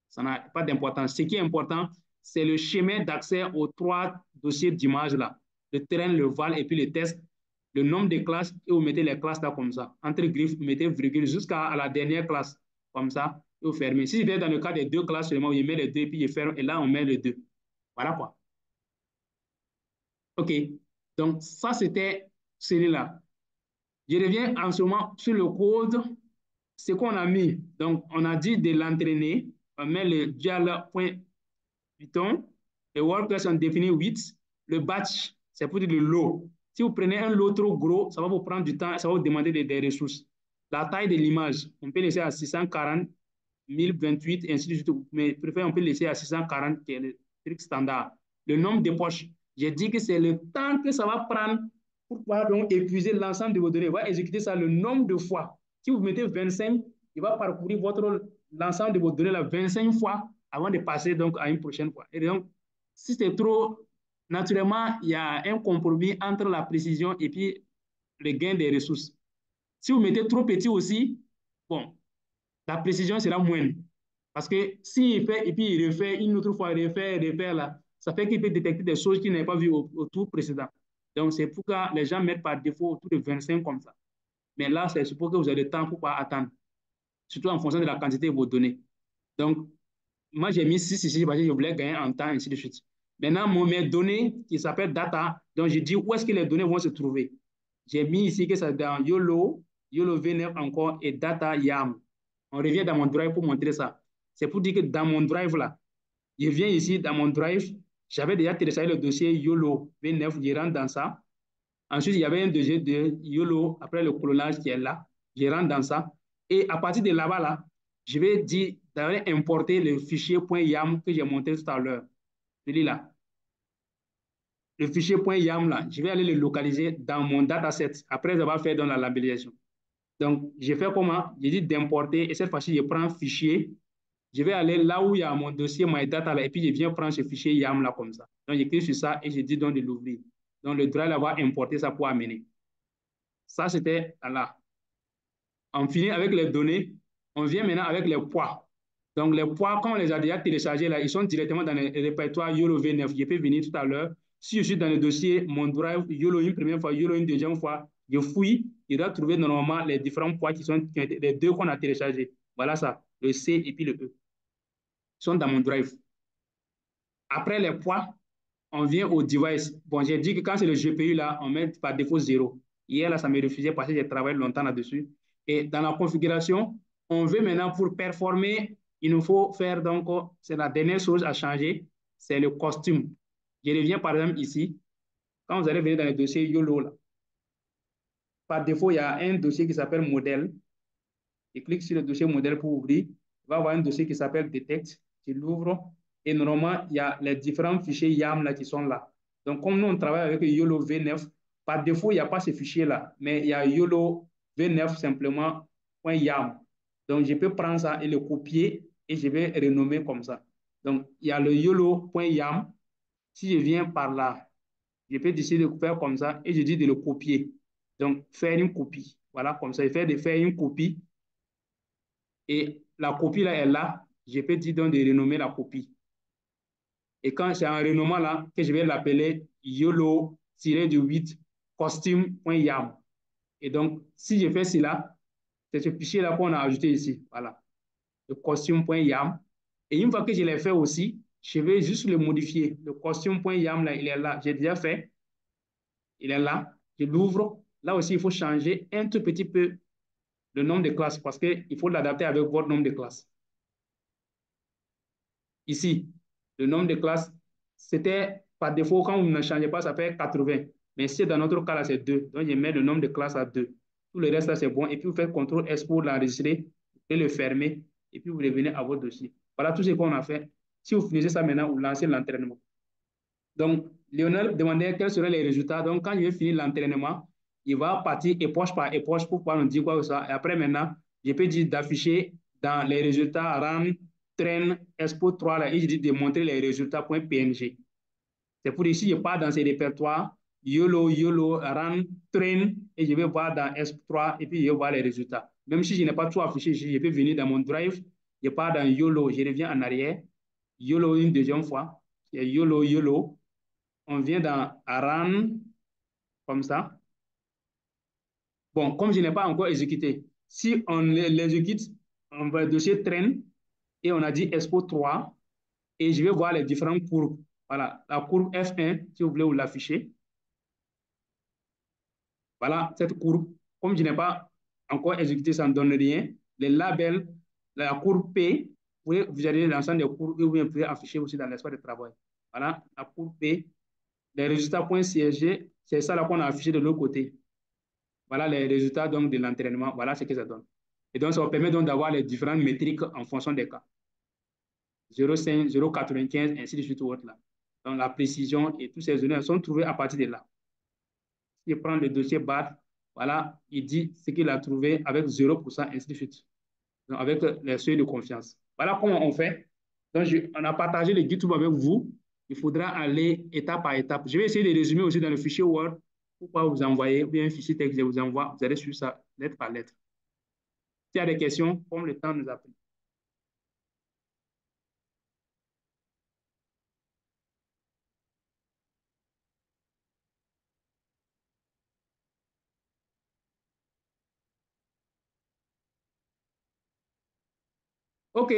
Ça n'a pas d'importance. Ce qui est important, c'est le chemin d'accès aux trois dossiers d'image là. Le train, le val et puis le test. Le nombre de classes, et vous mettez les classes là comme ça. Entre griffes, vous mettez virgule jusqu'à la dernière classe. Comme ça, et vous fermez. Si je dans le cas des deux classes seulement, vous mettez les deux et puis je ferme. Et là, on met les deux. Voilà quoi. OK. Donc, ça, c'était celui-là. Je reviens en ce moment sur le code. Ce qu'on a mis. Donc, on a dit de l'entraîner. On met le dial.python. Le WordPress, on définit 8. Le batch, c'est pour dire le lot. Si vous prenez un lot trop gros, ça va vous prendre du temps, ça va vous demander des ressources. La taille de l'image, on peut laisser à 640, 1028, et ainsi de suite. Mais préfère, on peut laisser à 640, qui est le truc standard. Le nombre de poches, j'ai dit que c'est le temps que ça va prendre pour pouvoir donc épuiser l'ensemble de vos données. Il va exécuter ça le nombre de fois. Si vous mettez 25, il va parcourir l'ensemble de vos données là 25 fois avant de passer donc à une prochaine fois. Et donc, si c'est trop, naturellement, il y a un compromis entre la précision et puis le gain des ressources. Si vous mettez trop petit aussi, bon, la précision sera moindre. Parce que s'il fait et puis il refait une autre fois, refait là, ça fait qu'il peut détecter des choses qu'il n'avait pas vues au tour précédent. Donc, c'est pourquoi les gens mettent par défaut autour de 25 comme ça. Mais là, c'est suppose que vous avez le temps pour pouvoir attendre, surtout en fonction de la quantité de vos données. Donc, moi, j'ai mis 6 ici parce que je voulais gagner en temps, ainsi de suite. Maintenant, mes données qui s'appellent data, donc je dis où est-ce que les données vont se trouver. J'ai mis ici que c'est dans YOLO, YOLO V9 encore et data YAM. On revient dans mon drive pour montrer ça. C'est pour dire que dans mon drive là, je viens ici dans mon drive, j'avais déjà téléchargé le dossier YOLO V9, je rentre dans ça. Ensuite, il y avait un dossier de YOLO, après le colonnage qui est là, je rentre dans ça. Et à partir de là-bas, là, je vais dire d'aller importer le fichier .yam que j'ai montré tout à l'heure. Celui-là. Le fichier .yam, là, je vais aller le localiser dans mon dataset après avoir fait dans la labellisation. Donc, j'ai fait comment? J'ai dit d'importer et cette fois-ci, je prends un fichier. Je vais aller là où il y a mon dossier MyData là, et puis je viens prendre ce fichier YAM là comme ça. Donc, j'écris sur ça et je dis donc de l'ouvrir. Donc, le drive va importer ça pour amener. Ça, c'était là. On finit avec les données. On vient maintenant avec les poids. Donc, les poids, quand on les a déjà téléchargés, là, ils sont directement dans le répertoire YOLO V9. Je peux venir tout à l'heure. Si je suis dans le dossier, mon drive, YOLO une première fois, YOLO une deuxième fois, je fouille, il doit trouver normalement les différents poids qui sont les deux qu'on a téléchargés. Voilà ça, le C et puis le E. Ils sont dans mon drive. Après les poids, on vient au device. Bon, j'ai dit que quand c'est le GPU, là, on met par défaut 0. Hier, là, ça me refusait parce que j'ai travaillé longtemps là-dessus. Et dans la configuration, on veut maintenant, pour performer, il nous faut faire donc, c'est la dernière chose à changer, c'est le costume. Je reviens par exemple ici. Quand vous allez venir dans le dossier YOLO, là, par défaut, il y a un dossier qui s'appelle modèle. Je clique sur le dossier modèle pour ouvrir. Il va y avoir un dossier qui s'appelle detect. Je l'ouvre. Et normalement, il y a les différents fichiers YAM là qui sont là. Donc, comme nous, on travaille avec YOLO V9, par défaut, il n'y a pas ce fichier-là, mais il y a YOLO V9 simplement .yam. Donc, je peux prendre ça et le copier et je vais renommer comme ça. Donc, il y a le YOLO.yam. Si je viens par là, je peux décider de faire comme ça et je dis de le copier. Donc, faire une copie. Voilà, comme ça, je fais de faire une copie. Et la copie là est là. Je peux dire donc de renommer la copie. Et quand c'est un renommement là, que je vais l'appeler YOLO-8 costume.yam. Et donc, si je fais cela, c'est ce fichier-là qu'on a ajouté ici. Voilà. Le costume.yam. Et une fois que je l'ai fait aussi, je vais juste le modifier. Le costume.yam, là, il est là. J'ai déjà fait. Il est là. Je l'ouvre. Là aussi, il faut changer un tout petit peu le nombre de classes parce qu'il faut l'adapter avec votre nombre de classes. Ici, le nombre de classes, c'était par défaut, quand vous ne changez pas, ça fait 80. Mais si dans notre cas, là, c'est 2. Donc, je mets le nombre de classes à 2. Tout le reste, là, c'est bon. Et puis, vous faites CTRL-S pour l'enregistrer et le fermer. Et puis, vous revenez à votre dossier. Voilà tout ce qu'on a fait. Si vous finissez ça maintenant, vous lancez l'entraînement. Donc, Lionel demandait quels seraient les résultats. Donc, quand il va finir l'entraînement, il va partir époche par époche pour pouvoir nous dire quoi que ça. Et après, maintenant, je peux dire d'afficher dans les résultats RAM, train, Expo 3, là, et je dis de montrer les résultats .png. C'est pour ici, je pars dans ces répertoires, YOLO, RAM, train, et je vais voir dans Expo 3, et puis je vais voir les résultats. Même si je n'ai pas tout affiché, je peux venir dans mon drive, je pars dans YOLO, je reviens en arrière, YOLO une deuxième fois, c'est YOLO. On vient dans RAN, comme ça. Bon, comme je n'ai pas encore exécuté, si on l'exécute, on va le dossier train et on a dit Expo 3 et je vais voir les différentes courbes. Voilà, la courbe F1, si vous voulez vous l'afficher. Voilà cette courbe. Comme je n'ai pas encore exécuté, ça ne donne rien. Les labels, la courbe P, vous pouvez visualiser l'ensemble des courbes et vous pouvez afficher aussi dans l'espace de travail. Voilà la courbe P. Les résultats .csg, c'est ça là qu'on a affiché de l'autre côté. Voilà les résultats donc, de l'entraînement. Voilà ce que ça donne. Et donc, ça vous permet donc d'avoir les différentes métriques en fonction des cas. 0,5, 0,95, ainsi de suite. Autre, là. Donc, la précision et toutes ces données sont trouvées à partir de là. Si je prends le dossier BAT, voilà, il dit ce qu'il a trouvé avec 0%, ainsi de suite. Donc, avec les seuils de confiance. Voilà comment on fait. Donc, on a partagé le GitHub avec vous. Il faudra aller étape par étape. Je vais essayer de résumer aussi dans le fichier Word pour pas vous envoyer, ou bien un fichier texte, je vous envoie. Vous allez suivre ça lettre par lettre. S'il y a des questions, comme le temps nous a pris. OK.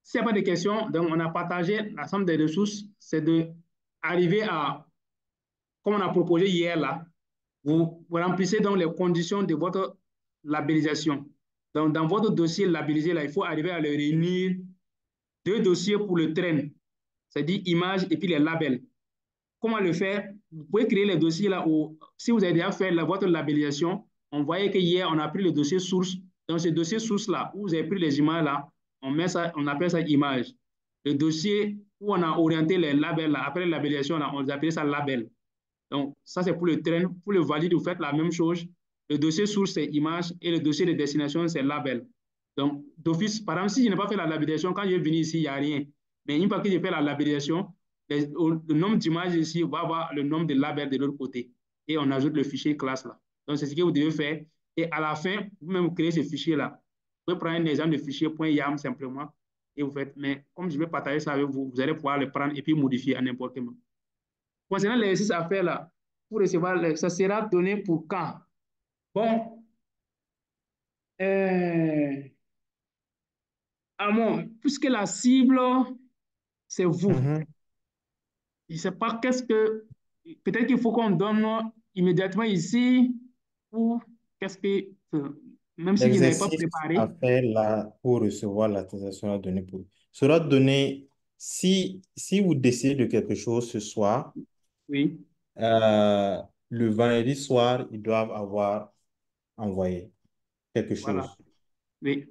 S'il n'y a pas de questions, donc on a partagé l'ensemble des ressources. C'est d'arriver à, comme on a proposé hier là, vous remplissez donc les conditions de votre labellisation. Donc, dans votre dossier labellisé, là, il faut arriver à le réunir deux dossiers pour le train, c'est-à-dire image et puis les labels. Comment le faire? Vous pouvez créer les dossiers là où, si vous avez déjà fait votre labellisation, on voyait que hier, on a pris le dossier source. Dans ce dossier source là, où vous avez pris les images là, on met ça, on appelle ça image. Le dossier où on a orienté les labels là, après la labellisation là, on appelle ça label. Donc, ça, c'est pour le train. Pour le valide, vous faites la même chose. Le dossier source, c'est image et le dossier de destination, c'est label. Donc, d'office, par exemple, si je n'ai pas fait la labellisation, quand je viens ici, il n'y a rien. Mais une fois que j'ai fait la labellisation, le nombre d'images ici va avoir le nombre de labels de l'autre côté. Et on ajoute le fichier classe là. Donc, c'est ce que vous devez faire. Et à la fin, vous-même créez ce fichier-là. Vous pouvez prendre un exemple de fichier .yam simplement et vous faites. Mais comme je vais partager ça avec vous, vous allez pouvoir le prendre et puis modifier à n'importe quel moment. Concernant l'exercice à faire là, pour recevoir, ça sera donné pour quand? Bon, puisque la cible, c'est vous. Je ne sais pas qu'est-ce que. Peut-être qu'il faut qu'on donne immédiatement ici, ou qu'est-ce que. Même si je n'avais pas L'exercice à préparé. faire là pour recevoir l'attestation à donner pour sera donné si vous décidez de quelque chose ce soir, Oui, euh, le vendredi soir, ils doivent avoir envoyé quelque voilà. chose. Oui.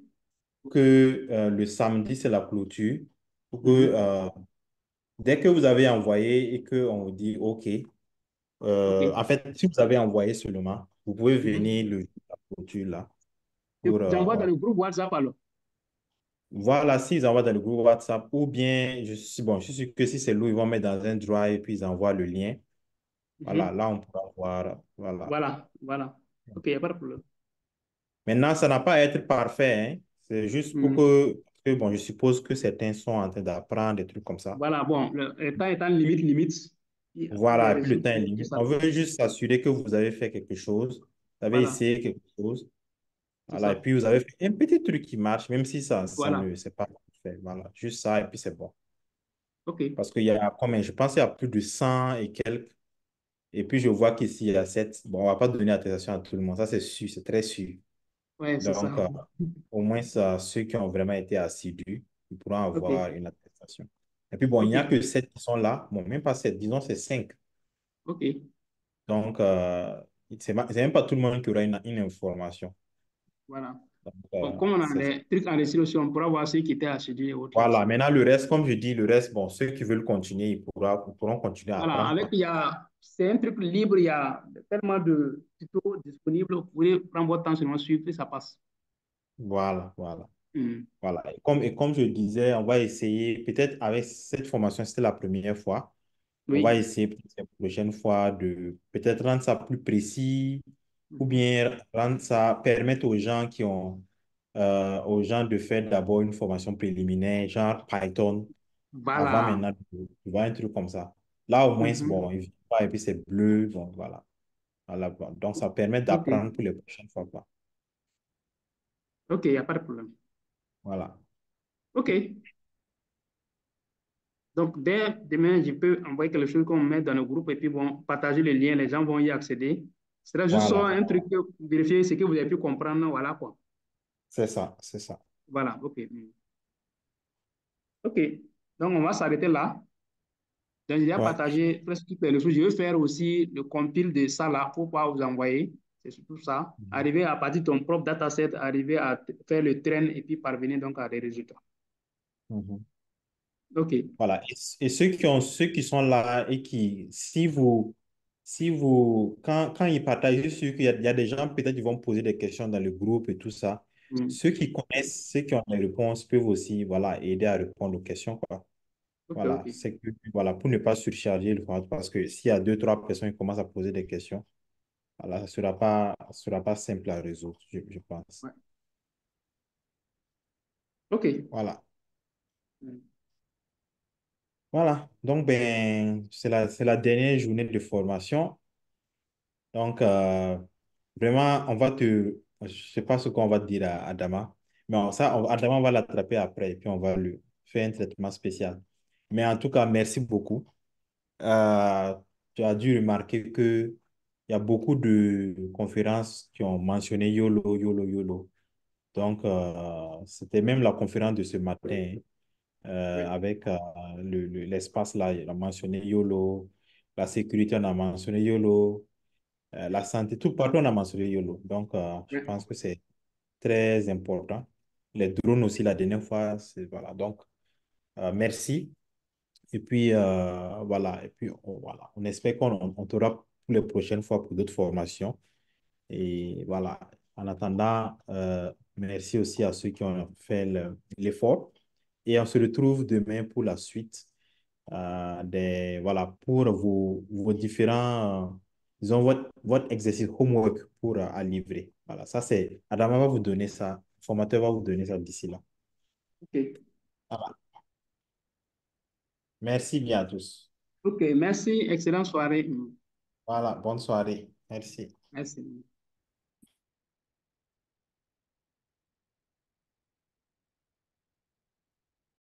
Pour que le samedi, c'est la clôture. Pour que Mhm. dès que vous avez envoyé et qu'on vous dit OK, OK. en fait, si vous avez envoyé seulement, vous pouvez Mhm. venir le jour de la clôture là. Pour, J'envoie dans le groupe WhatsApp alors. voilà, s'ils envoient dans le groupe WhatsApp, ou bien, bon, je suis sûr que si c'est lui, ils vont mettre dans un drive, puis ils envoient le lien. Voilà, Mhm. là, on pourra voir. Voilà. Voilà, voilà. OK, il n'y a pas de problème. Maintenant, ça n'a pas à être parfait, hein. C'est juste pour Mhm. bon, je suppose que certains sont en train d'apprendre des trucs comme ça. Voilà, bon, le temps étant limite, pour les Voilà, et puis le temps résultats, est tout limite. ça. On veut juste s'assurer que vous avez fait quelque chose, vous avez Voilà, essayé quelque chose. c'est Voilà, et ça. puis vous avez fait un petit truc qui marche, même si ça Voilà. ne, c'est pas parfait. Voilà, juste ça, et puis c'est bon. OK. Parce qu'il y a combien? Je pense qu'il y a plus de 100 et quelques. Et puis, je vois qu'ici, il y a 7. Bon, on ne va pas donner attestation à tout le monde. Ça, c'est sûr, c'est très sûr. Ouais, c'est ça. Donc, au moins, ça, ceux qui ont vraiment été assidus, ils pourront OK. avoir une attestation. Et puis, bon, il n'y a OK. que 7 qui sont là. Bon, même pas 7, disons, c'est 5. OK. Donc, c'est même pas tout le monde qui aura une information. Voilà. Donc, Bon, comme on a c'est ça. des trucs enregistrés aussi, on pourra voir ceux qui étaient assidus et autres là Voilà. aussi. Maintenant, le reste, comme je dis, le reste, bon, ceux qui veulent continuer, ils pourront continuer à Voilà. apprendre, Avec, quoi. c'est un truc libre, il y a tellement de tutos disponibles. Vous pouvez prendre votre temps seulement suivre et ça passe. Voilà, voilà. Mhm. Voilà. Et comme je disais, on va essayer, peut-être avec cette formation, c'était la première fois. On va Oui. essayer peut-être la prochaine fois de peut-être rendre ça plus précis ou Mhm. bien rendre ça, permettre aux gens de faire d'abord une formation préliminaire, genre Python, avant Voilà. maintenant de voir un truc comme ça. Là, au moins, c'est Mhm. bon, il vient pas et puis c'est bleu, donc voilà. Voilà, bon. Donc, ça permet OK. d'apprendre pour les prochaines fois, quoi. OK, il n'y a pas de problème. Voilà. OK. Donc, dès demain, je peux envoyer quelque chose qu'on met dans le groupe et puis bon, partager le lien, les gens vont y accéder. C'est juste Voilà, un truc que vérifier ce que vous avez pu comprendre. Voilà quoi. c'est ça, c'est ça. Voilà, ok. Ok. Donc, on va s'arrêter là. Donc, j'ai déjà Ouais. partagé presque toutes les leçons. Je vais faire aussi le compile de ça là pour pouvoir vous envoyer. C'est surtout ça. Mhm. Arriver à partir de ton propre dataset, arriver à faire le train et puis parvenir donc à des résultats. Mhm. OK. Voilà. Et ceux qui sont là et qui, quand ils partagent, je suis sûr qu'il y a des gens peut-être qui vont poser des questions dans le groupe et tout ça. Mm. Ceux qui connaissent, ceux qui ont les réponses peuvent aussi, voilà, aider à répondre aux questions, quoi. OK, Voilà. OK. C'est que, voilà, pour ne pas surcharger le format, parce que s'il y a deux, trois personnes qui commencent à poser des questions, voilà, ça sera pas simple à résoudre, je pense. Ouais. OK. Voilà. Mm. Voilà. Donc, ben, c'est la dernière journée de formation. Donc, vraiment, je sais pas ce qu'on va dire à Adama, mais Adama, on va l'attraper après et puis on va lui faire un traitement spécial. Mais en tout cas, merci beaucoup. Euh, Tu as dû remarquer que il y a beaucoup de conférences qui ont mentionné YOLO, YOLO, YOLO. Donc, c'était même la conférence de ce matin Oui. avec l'espace là, il a mentionné YOLO, la sécurité, on a mentionné YOLO, la santé, tout partout, on a mentionné YOLO. Donc, je Oui. pense que c'est très important. Les drones aussi, la dernière fois, voilà. Donc, merci. Et puis, voilà. Et puis, voilà. On espère on t'aura pour les prochaines fois pour d'autres formations. Et voilà. En attendant, merci aussi à ceux qui ont fait l'effort. Et on se retrouve demain pour la suite voilà, pour vos différents, disons, votre exercice homework pour à livrer. Voilà, ça c'est, Adama va vous donner ça, le formateur va vous donner ça d'ici là. OK. Voilà. Merci bien à tous. OK. Merci. Excellente soirée. Mm. Voilà, bonne soirée. Merci. Merci.